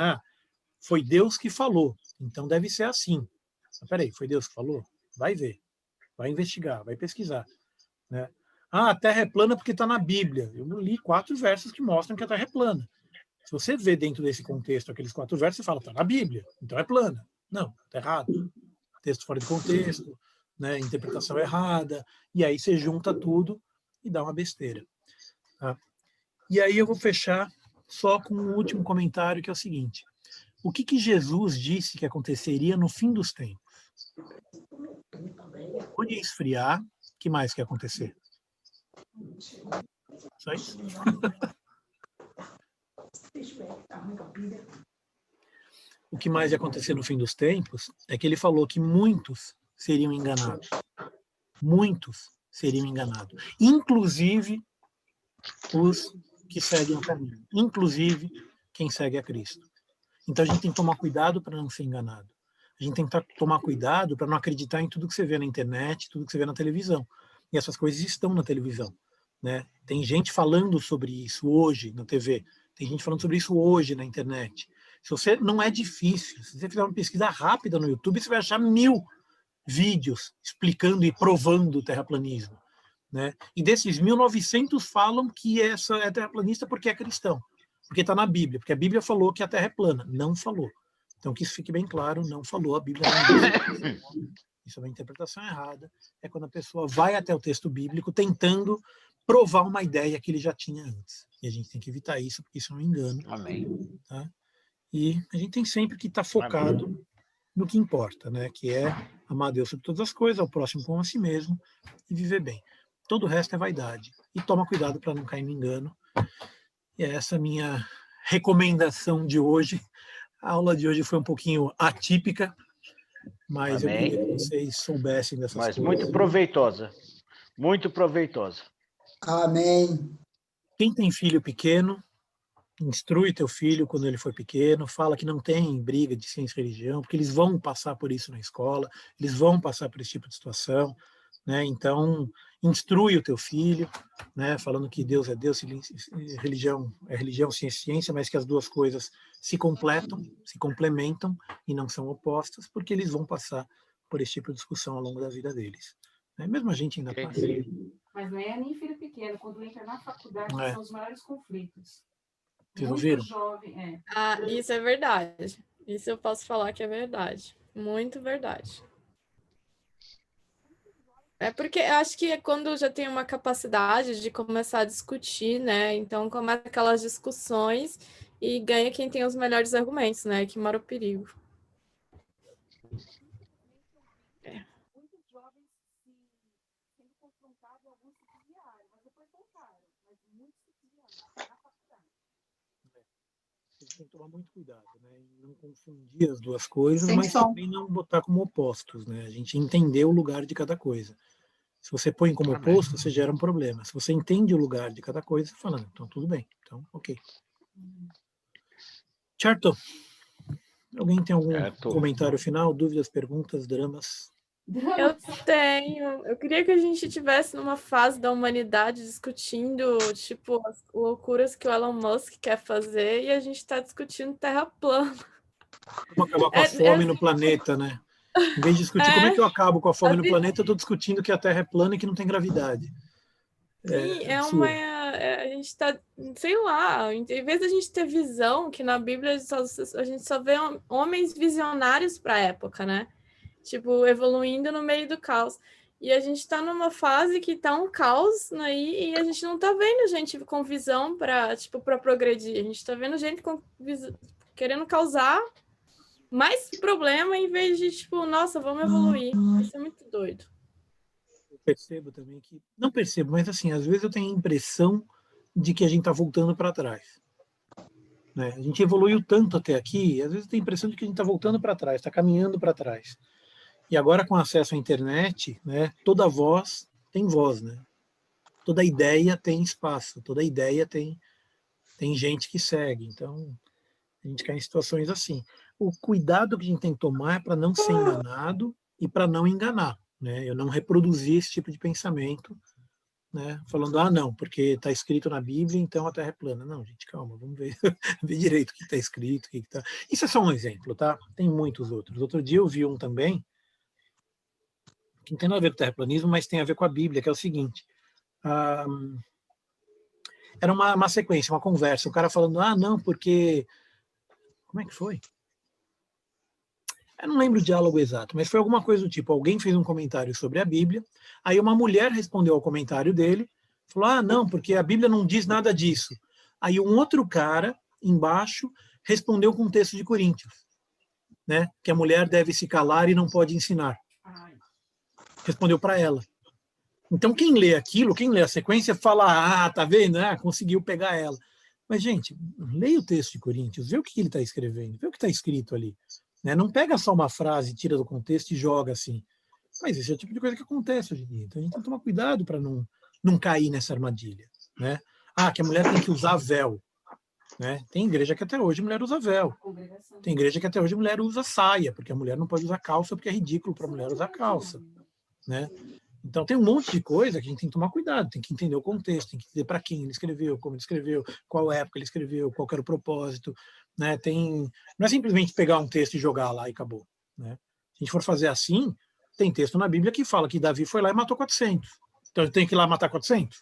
foi Deus que falou, então deve ser assim. Mas, peraí, foi Deus que falou? Vai ver, vai investigar, vai pesquisar. Né? A Terra é plana porque está na Bíblia. Eu li 4 versos que mostram que a Terra é plana. Se você vê dentro desse contexto aqueles 4 versos, você fala, está na Bíblia, então é plana. Não, está errado. Texto fora de contexto, né, interpretação errada, e aí você junta tudo e dá uma besteira. Tá? E aí eu vou fechar só com um último comentário, que é o seguinte. O que Jesus disse que aconteceria no fim dos tempos? Quando ia esfriar, o que mais que ia acontecer? Só isso? O que mais ia acontecer no fim dos tempos é que ele falou que muitos seriam enganados. Muitos seriam enganados. Inclusive os que seguem o caminho. Inclusive quem segue a Cristo. Então a gente tem que tomar cuidado para não ser enganado. A gente tem que tomar cuidado para não acreditar em tudo que você vê na internet, tudo que você vê na televisão. E essas coisas estão na televisão. Né? Tem gente falando sobre isso hoje na TV. Tem gente falando sobre isso hoje na internet. Se você não é difícil, se você fizer uma pesquisa rápida no YouTube, você vai achar 1000 vídeos explicando e provando o terraplanismo. Né? E desses 1900 falam que essa é terraplanista porque é cristão, porque está na Bíblia, porque a Bíblia falou que a Terra é plana. Não falou. Então, que isso fique bem claro, não falou. A Bíblia não diz. Isso é uma interpretação errada. É quando a pessoa vai até o texto bíblico tentando provar uma ideia que ele já tinha antes. E a gente tem que evitar isso, porque isso é um engano. Amém. Tá? E a gente tem sempre que estar focado no que importa, né? Que é amar a Deus sobre todas as coisas, ao próximo como a si mesmo e viver bem. Todo o resto é vaidade. E toma cuidado para não cair no engano. E é essa a minha recomendação de hoje. A aula de hoje foi um pouquinho atípica, mas Amém. eu queria que vocês soubessem dessas Mas coisas. muito proveitosa. Muito proveitosa. Amém. Quem tem filho pequeno, instrui teu filho quando ele for pequeno, fala que não tem briga de ciência e religião, porque eles vão passar por isso na escola, eles vão passar por esse tipo de situação, né? Então, instrui o teu filho, né? Falando que Deus é Deus, religião é religião, ciência é ciência, mas que as duas coisas se completam, se complementam e não são opostas, porque eles vão passar por esse tipo de discussão ao longo da vida deles. Né? Mesmo a gente ainda passa. Mas não é nem filho pequeno, quando entra na faculdade são os maiores conflitos. Vocês ouviram? Jovem, Isso é verdade. Isso eu posso falar que é verdade. Muito verdade. É porque eu acho que é quando já tem uma capacidade de começar a discutir, né? Então começa aquelas discussões e ganha quem tem os melhores argumentos, né? Que mora o perigo. Muitos jovens sendo confrontados, alguns se desviaram, mas depois voltaram. Mas muitos se desviaram na faculdade. A gente tem que tomar muito cuidado, né? Em não confundir as duas coisas, Sem mas som. também não botar como opostos, né? A gente entender o lugar de cada coisa. Se você põe como oposto, você gera um problema. Se você entende o lugar de cada coisa, você fala, então tudo bem, então ok. Certo? Alguém tem algum comentário final, dúvidas, perguntas, dramas? Eu tenho. Eu queria que a gente estivesse numa fase da humanidade discutindo, tipo, as loucuras que o Elon Musk quer fazer e a gente está discutindo terra plana. Como acabar com a fome no planeta, né? Em vez de discutir como é que eu acabo com a fome no planeta, eu estou discutindo que a Terra é plana e que não tem gravidade. Sim, a gente tá, sei lá, em vez da gente ter visão, que na Bíblia a gente só vê homens visionários para a época, né? Tipo, evoluindo no meio do caos. E a gente tá numa fase que tá um caos aí e a gente não tá vendo gente com visão para, tipo, para progredir. A gente tá vendo gente querendo causar mais problema em vez de, tipo, nossa, vamos evoluir. Isso é muito doido. Eu percebo também que, não percebo, mas assim, às vezes eu tenho a impressão de que a gente está voltando para trás. Né? A gente evoluiu tanto até aqui, às vezes eu tenho a impressão de que a gente está voltando para trás, está caminhando para trás. E agora com acesso à internet, né, toda voz tem voz, né? Toda ideia tem espaço, toda ideia tem gente que segue. Então, a gente cai em situações assim. O cuidado que a gente tem que tomar é para não ser enganado e para não enganar. Né? Eu não reproduzir esse tipo de pensamento, né? Falando, não, porque está escrito na Bíblia, então a Terra é plana. Não, gente, calma, vamos ver, ver direito o que está escrito. Tá. Isso é só um exemplo, tá? Tem muitos outros. Outro dia eu vi um também, que não tem nada a ver com terraplanismo, mas tem a ver com a Bíblia, que é o seguinte. Era uma sequência, uma conversa, o cara falando, não, porque... Como é que foi? Eu não lembro o diálogo exato, mas foi alguma coisa do tipo, alguém fez um comentário sobre a Bíblia, aí uma mulher respondeu ao comentário dele, falou, não, porque a Bíblia não diz nada disso. Aí um outro cara, embaixo, respondeu com um texto de Coríntios, né, que a mulher deve se calar e não pode ensinar. Respondeu para ela. Então, quem lê aquilo, quem lê a sequência, fala, tá vendo? Conseguiu pegar ela. Mas, gente, leia o texto de Coríntios, vê o que ele está escrevendo, vê o que está escrito ali. Né? Não pega só uma frase, tira do contexto e joga assim. Mas esse é o tipo de coisa que acontece hoje em dia. Então, a gente tem que tomar cuidado para não cair nessa armadilha. Né? Que a mulher tem que usar véu. Né? Tem igreja que até hoje a mulher usa véu. Tem igreja que até hoje a mulher usa saia, porque a mulher não pode usar calça, porque é ridículo para a mulher usar calça. Né? Então tem um monte de coisa que a gente tem que tomar cuidado, tem que entender o contexto, tem que entender para quem ele escreveu, como ele escreveu, qual época ele escreveu, qual era o propósito. Né? Não é simplesmente pegar um texto e jogar lá e acabou. Né? Se a gente for fazer assim, tem texto na Bíblia que fala que Davi foi lá e matou 400. Então tem que ir lá matar 400?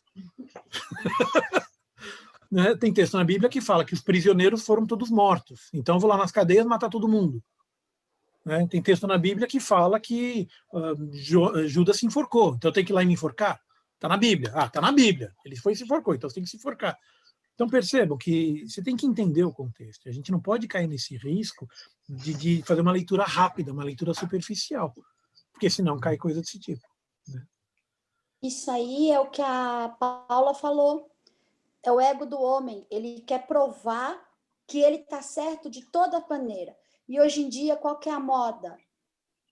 Né? Tem texto na Bíblia que fala que os prisioneiros foram todos mortos. Então eu vou lá nas cadeias matar todo mundo. Né? Tem texto na Bíblia que fala que Judas se enforcou, então eu tenho que ir lá e me enforcar? Está na Bíblia. Está na Bíblia. Ele foi e se enforcou, então você tem que se enforcar. Então percebam que você tem que entender o contexto. A gente não pode cair nesse risco de fazer uma leitura rápida, uma leitura superficial, porque senão cai coisa desse tipo. Né? Isso aí é o que a Paula falou. É o ego do homem. Ele quer provar que ele está certo de toda maneira. E hoje em dia, qual que é a moda?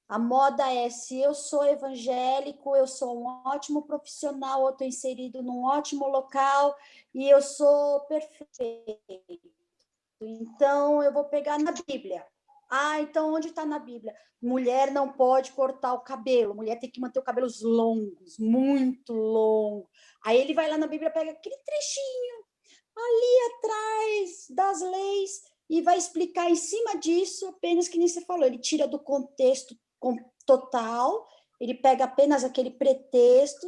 A moda é, se eu sou evangélico, eu sou um ótimo profissional, eu estou inserido num ótimo local e eu sou perfeito. Então, eu vou pegar na Bíblia. Então onde está na Bíblia? Mulher não pode cortar o cabelo, mulher tem que manter os cabelos longos, muito longo. Aí ele vai lá na Bíblia, pega aquele trechinho ali atrás das leis e vai explicar em cima disso, apenas que nem você falou, ele tira do contexto total, ele pega apenas aquele pretexto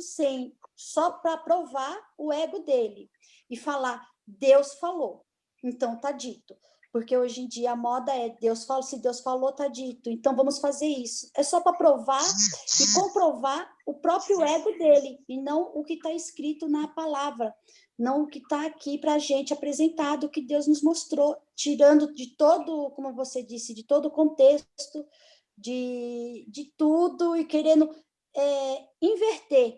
só para provar o ego dele e falar, Deus falou, então tá dito. Porque hoje em dia a moda é Deus fala, se Deus falou, tá dito, então vamos fazer isso. É só para provar e comprovar o próprio ego dele, e não o que está escrito na palavra, não o que está aqui para a gente apresentado, o que Deus nos mostrou, tirando de todo, como você disse, de todo o contexto, de tudo, e querendo inverter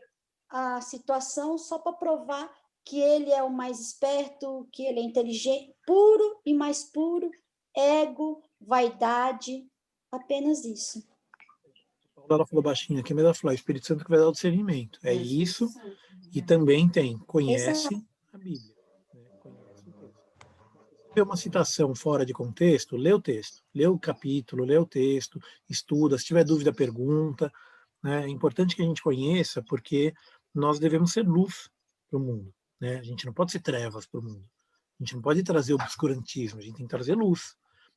a situação só para provar que ele é o mais esperto, que ele é inteligente, puro e mais puro, ego, vaidade, apenas isso. Ela falou baixinho aqui, mas ela falou, o Espírito Santo que vai dar o discernimento. É isso, e também conhece a Bíblia. Né? Conhece o texto. Se vê uma citação fora de contexto, lê o texto, lê o capítulo, lê o texto, estuda, se tiver dúvida, pergunta. Né? É importante que a gente conheça, porque nós devemos ser luz para o mundo. Né? A gente não pode ser trevas para o mundo. A gente não pode trazer obscurantismo, a gente tem que trazer luz.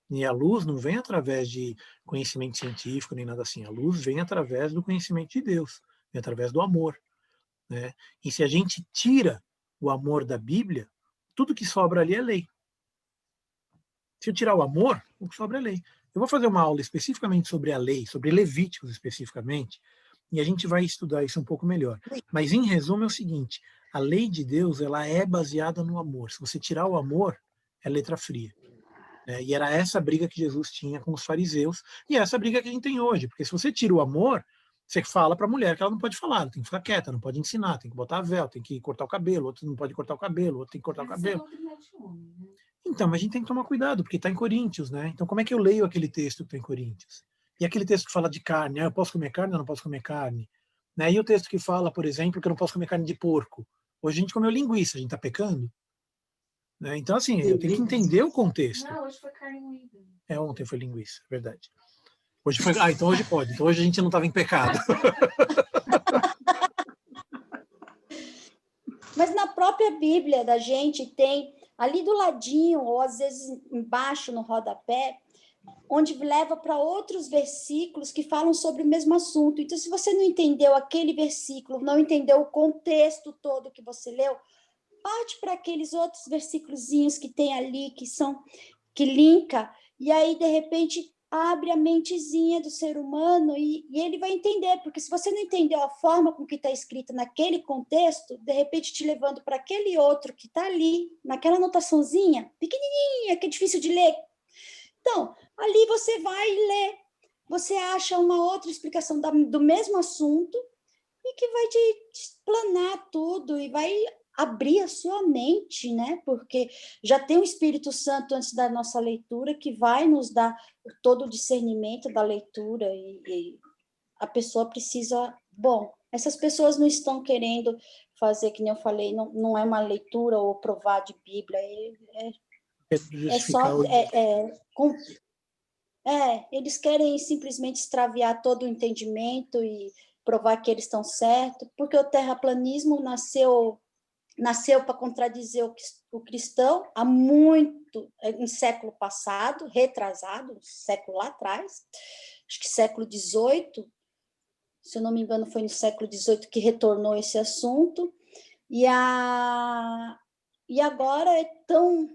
E a luz não vem através de conhecimento científico nem nada assim. A luz vem através do conhecimento de Deus, vem através do amor. Né? E se a gente tira o amor da Bíblia, tudo que sobra ali é lei. Se eu tirar o amor, o que sobra é lei. Eu vou fazer uma aula especificamente sobre a lei, sobre Levíticos especificamente, e a gente vai estudar isso um pouco melhor. Mas, em resumo, é o seguinte, a lei de Deus, ela é baseada no amor. Se você tirar o amor, é letra fria. E era essa briga que Jesus tinha com os fariseus, e é essa briga que a gente tem hoje, porque se você tira o amor, você fala para a mulher que ela não pode falar, ela tem que ficar quieta, não pode ensinar, tem que botar véu, tem que cortar o cabelo, outro não pode cortar o cabelo, outro tem que cortar o cabelo. Então, mas a gente tem que tomar cuidado, porque está em Coríntios, né? Então, como é que eu leio aquele texto que está em Coríntios? E aquele texto que fala de carne, eu posso comer carne ou não posso comer carne? Né? E o texto que fala, por exemplo, que eu não posso comer carne de porco. Hoje a gente comeu linguiça, a gente está pecando? Né? Então, assim, eu tenho que entender o contexto. Não, hoje foi carne moída. Ontem foi linguiça, verdade. Hoje foi. Então hoje pode. Então hoje a gente não estava em pecado. Mas na própria Bíblia da gente tem ali do ladinho, ou às vezes embaixo no rodapé, onde leva para outros versículos que falam sobre o mesmo assunto. Então, se você não entendeu aquele versículo, não entendeu o contexto todo que você leu, parte para aqueles outros versículozinhos que tem ali, que linka, e aí, de repente, abre a mentezinha do ser humano e ele vai entender, porque se você não entendeu a forma com que está escrita naquele contexto, de repente te levando para aquele outro que está ali, naquela anotaçãozinha, pequenininha, que é difícil de ler. Então, ali você vai ler, você acha uma outra explicação do mesmo assunto e que vai te explanar tudo e vai abrir a sua mente, né? Porque já tem o Espírito Santo antes da nossa leitura que vai nos dar todo o discernimento da leitura e a pessoa precisa... Bom, essas pessoas não estão querendo fazer, que nem eu falei, não é uma leitura ou provar de Bíblia, é só... eles querem simplesmente extraviar todo o entendimento e provar que eles estão certos, porque o terraplanismo nasceu para contradizer o cristão em século passado, retrasado, século lá atrás, acho que século XVIII, se eu não me engano foi no século XVIII que retornou esse assunto, e agora é tão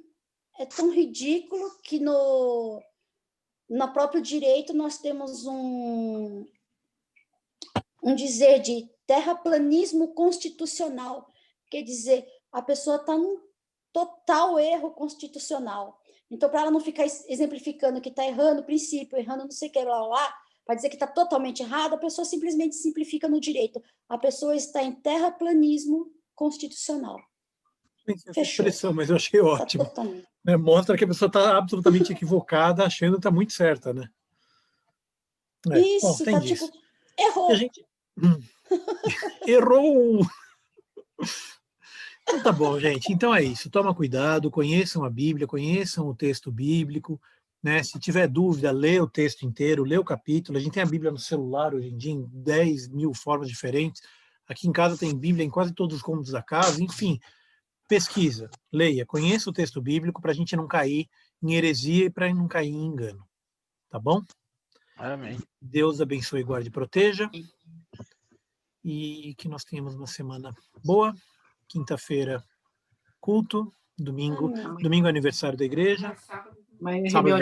ridículo que no próprio direito nós temos um dizer de terraplanismo constitucional. Quer dizer, a pessoa está num total erro constitucional. Então, para ela não ficar exemplificando que está errando o princípio, errando não sei o que, lá, para dizer que está totalmente errado, a pessoa simplesmente simplifica no direito. A pessoa está em terraplanismo constitucional. Essa expressão, mas eu achei ótimo. Mostra que a pessoa está absolutamente equivocada, achando que está muito certa, né? Isso, tá tipo, errou. Errou! Então tá bom, gente. Então é isso. Toma cuidado, conheçam a Bíblia, conheçam o texto bíblico, né? Se tiver dúvida, lê o texto inteiro, lê o capítulo. A gente tem a Bíblia no celular hoje em dia em 10 mil formas diferentes. Aqui em casa tem Bíblia em quase todos os cômodos da casa. Enfim, pesquisa, leia, conheça o texto bíblico para a gente não cair em heresia e para não cair em engano. Tá bom? Amém. Deus abençoe, guarde e proteja. E que nós tenhamos uma semana boa. Quinta-feira, culto. Domingo é aniversário da igreja. Sábado,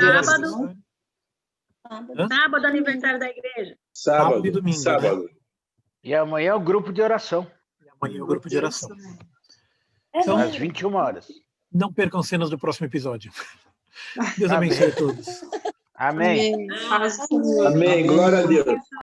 aniversário da igreja. Sábado e domingo. Sábado. Né? E amanhã é o grupo de oração. Amanhã é o grupo de oração. Então, às 21 horas. Não percam cenas do próximo episódio. Deus abençoe a todos. Amém. Amém. Amém. Glória a Deus.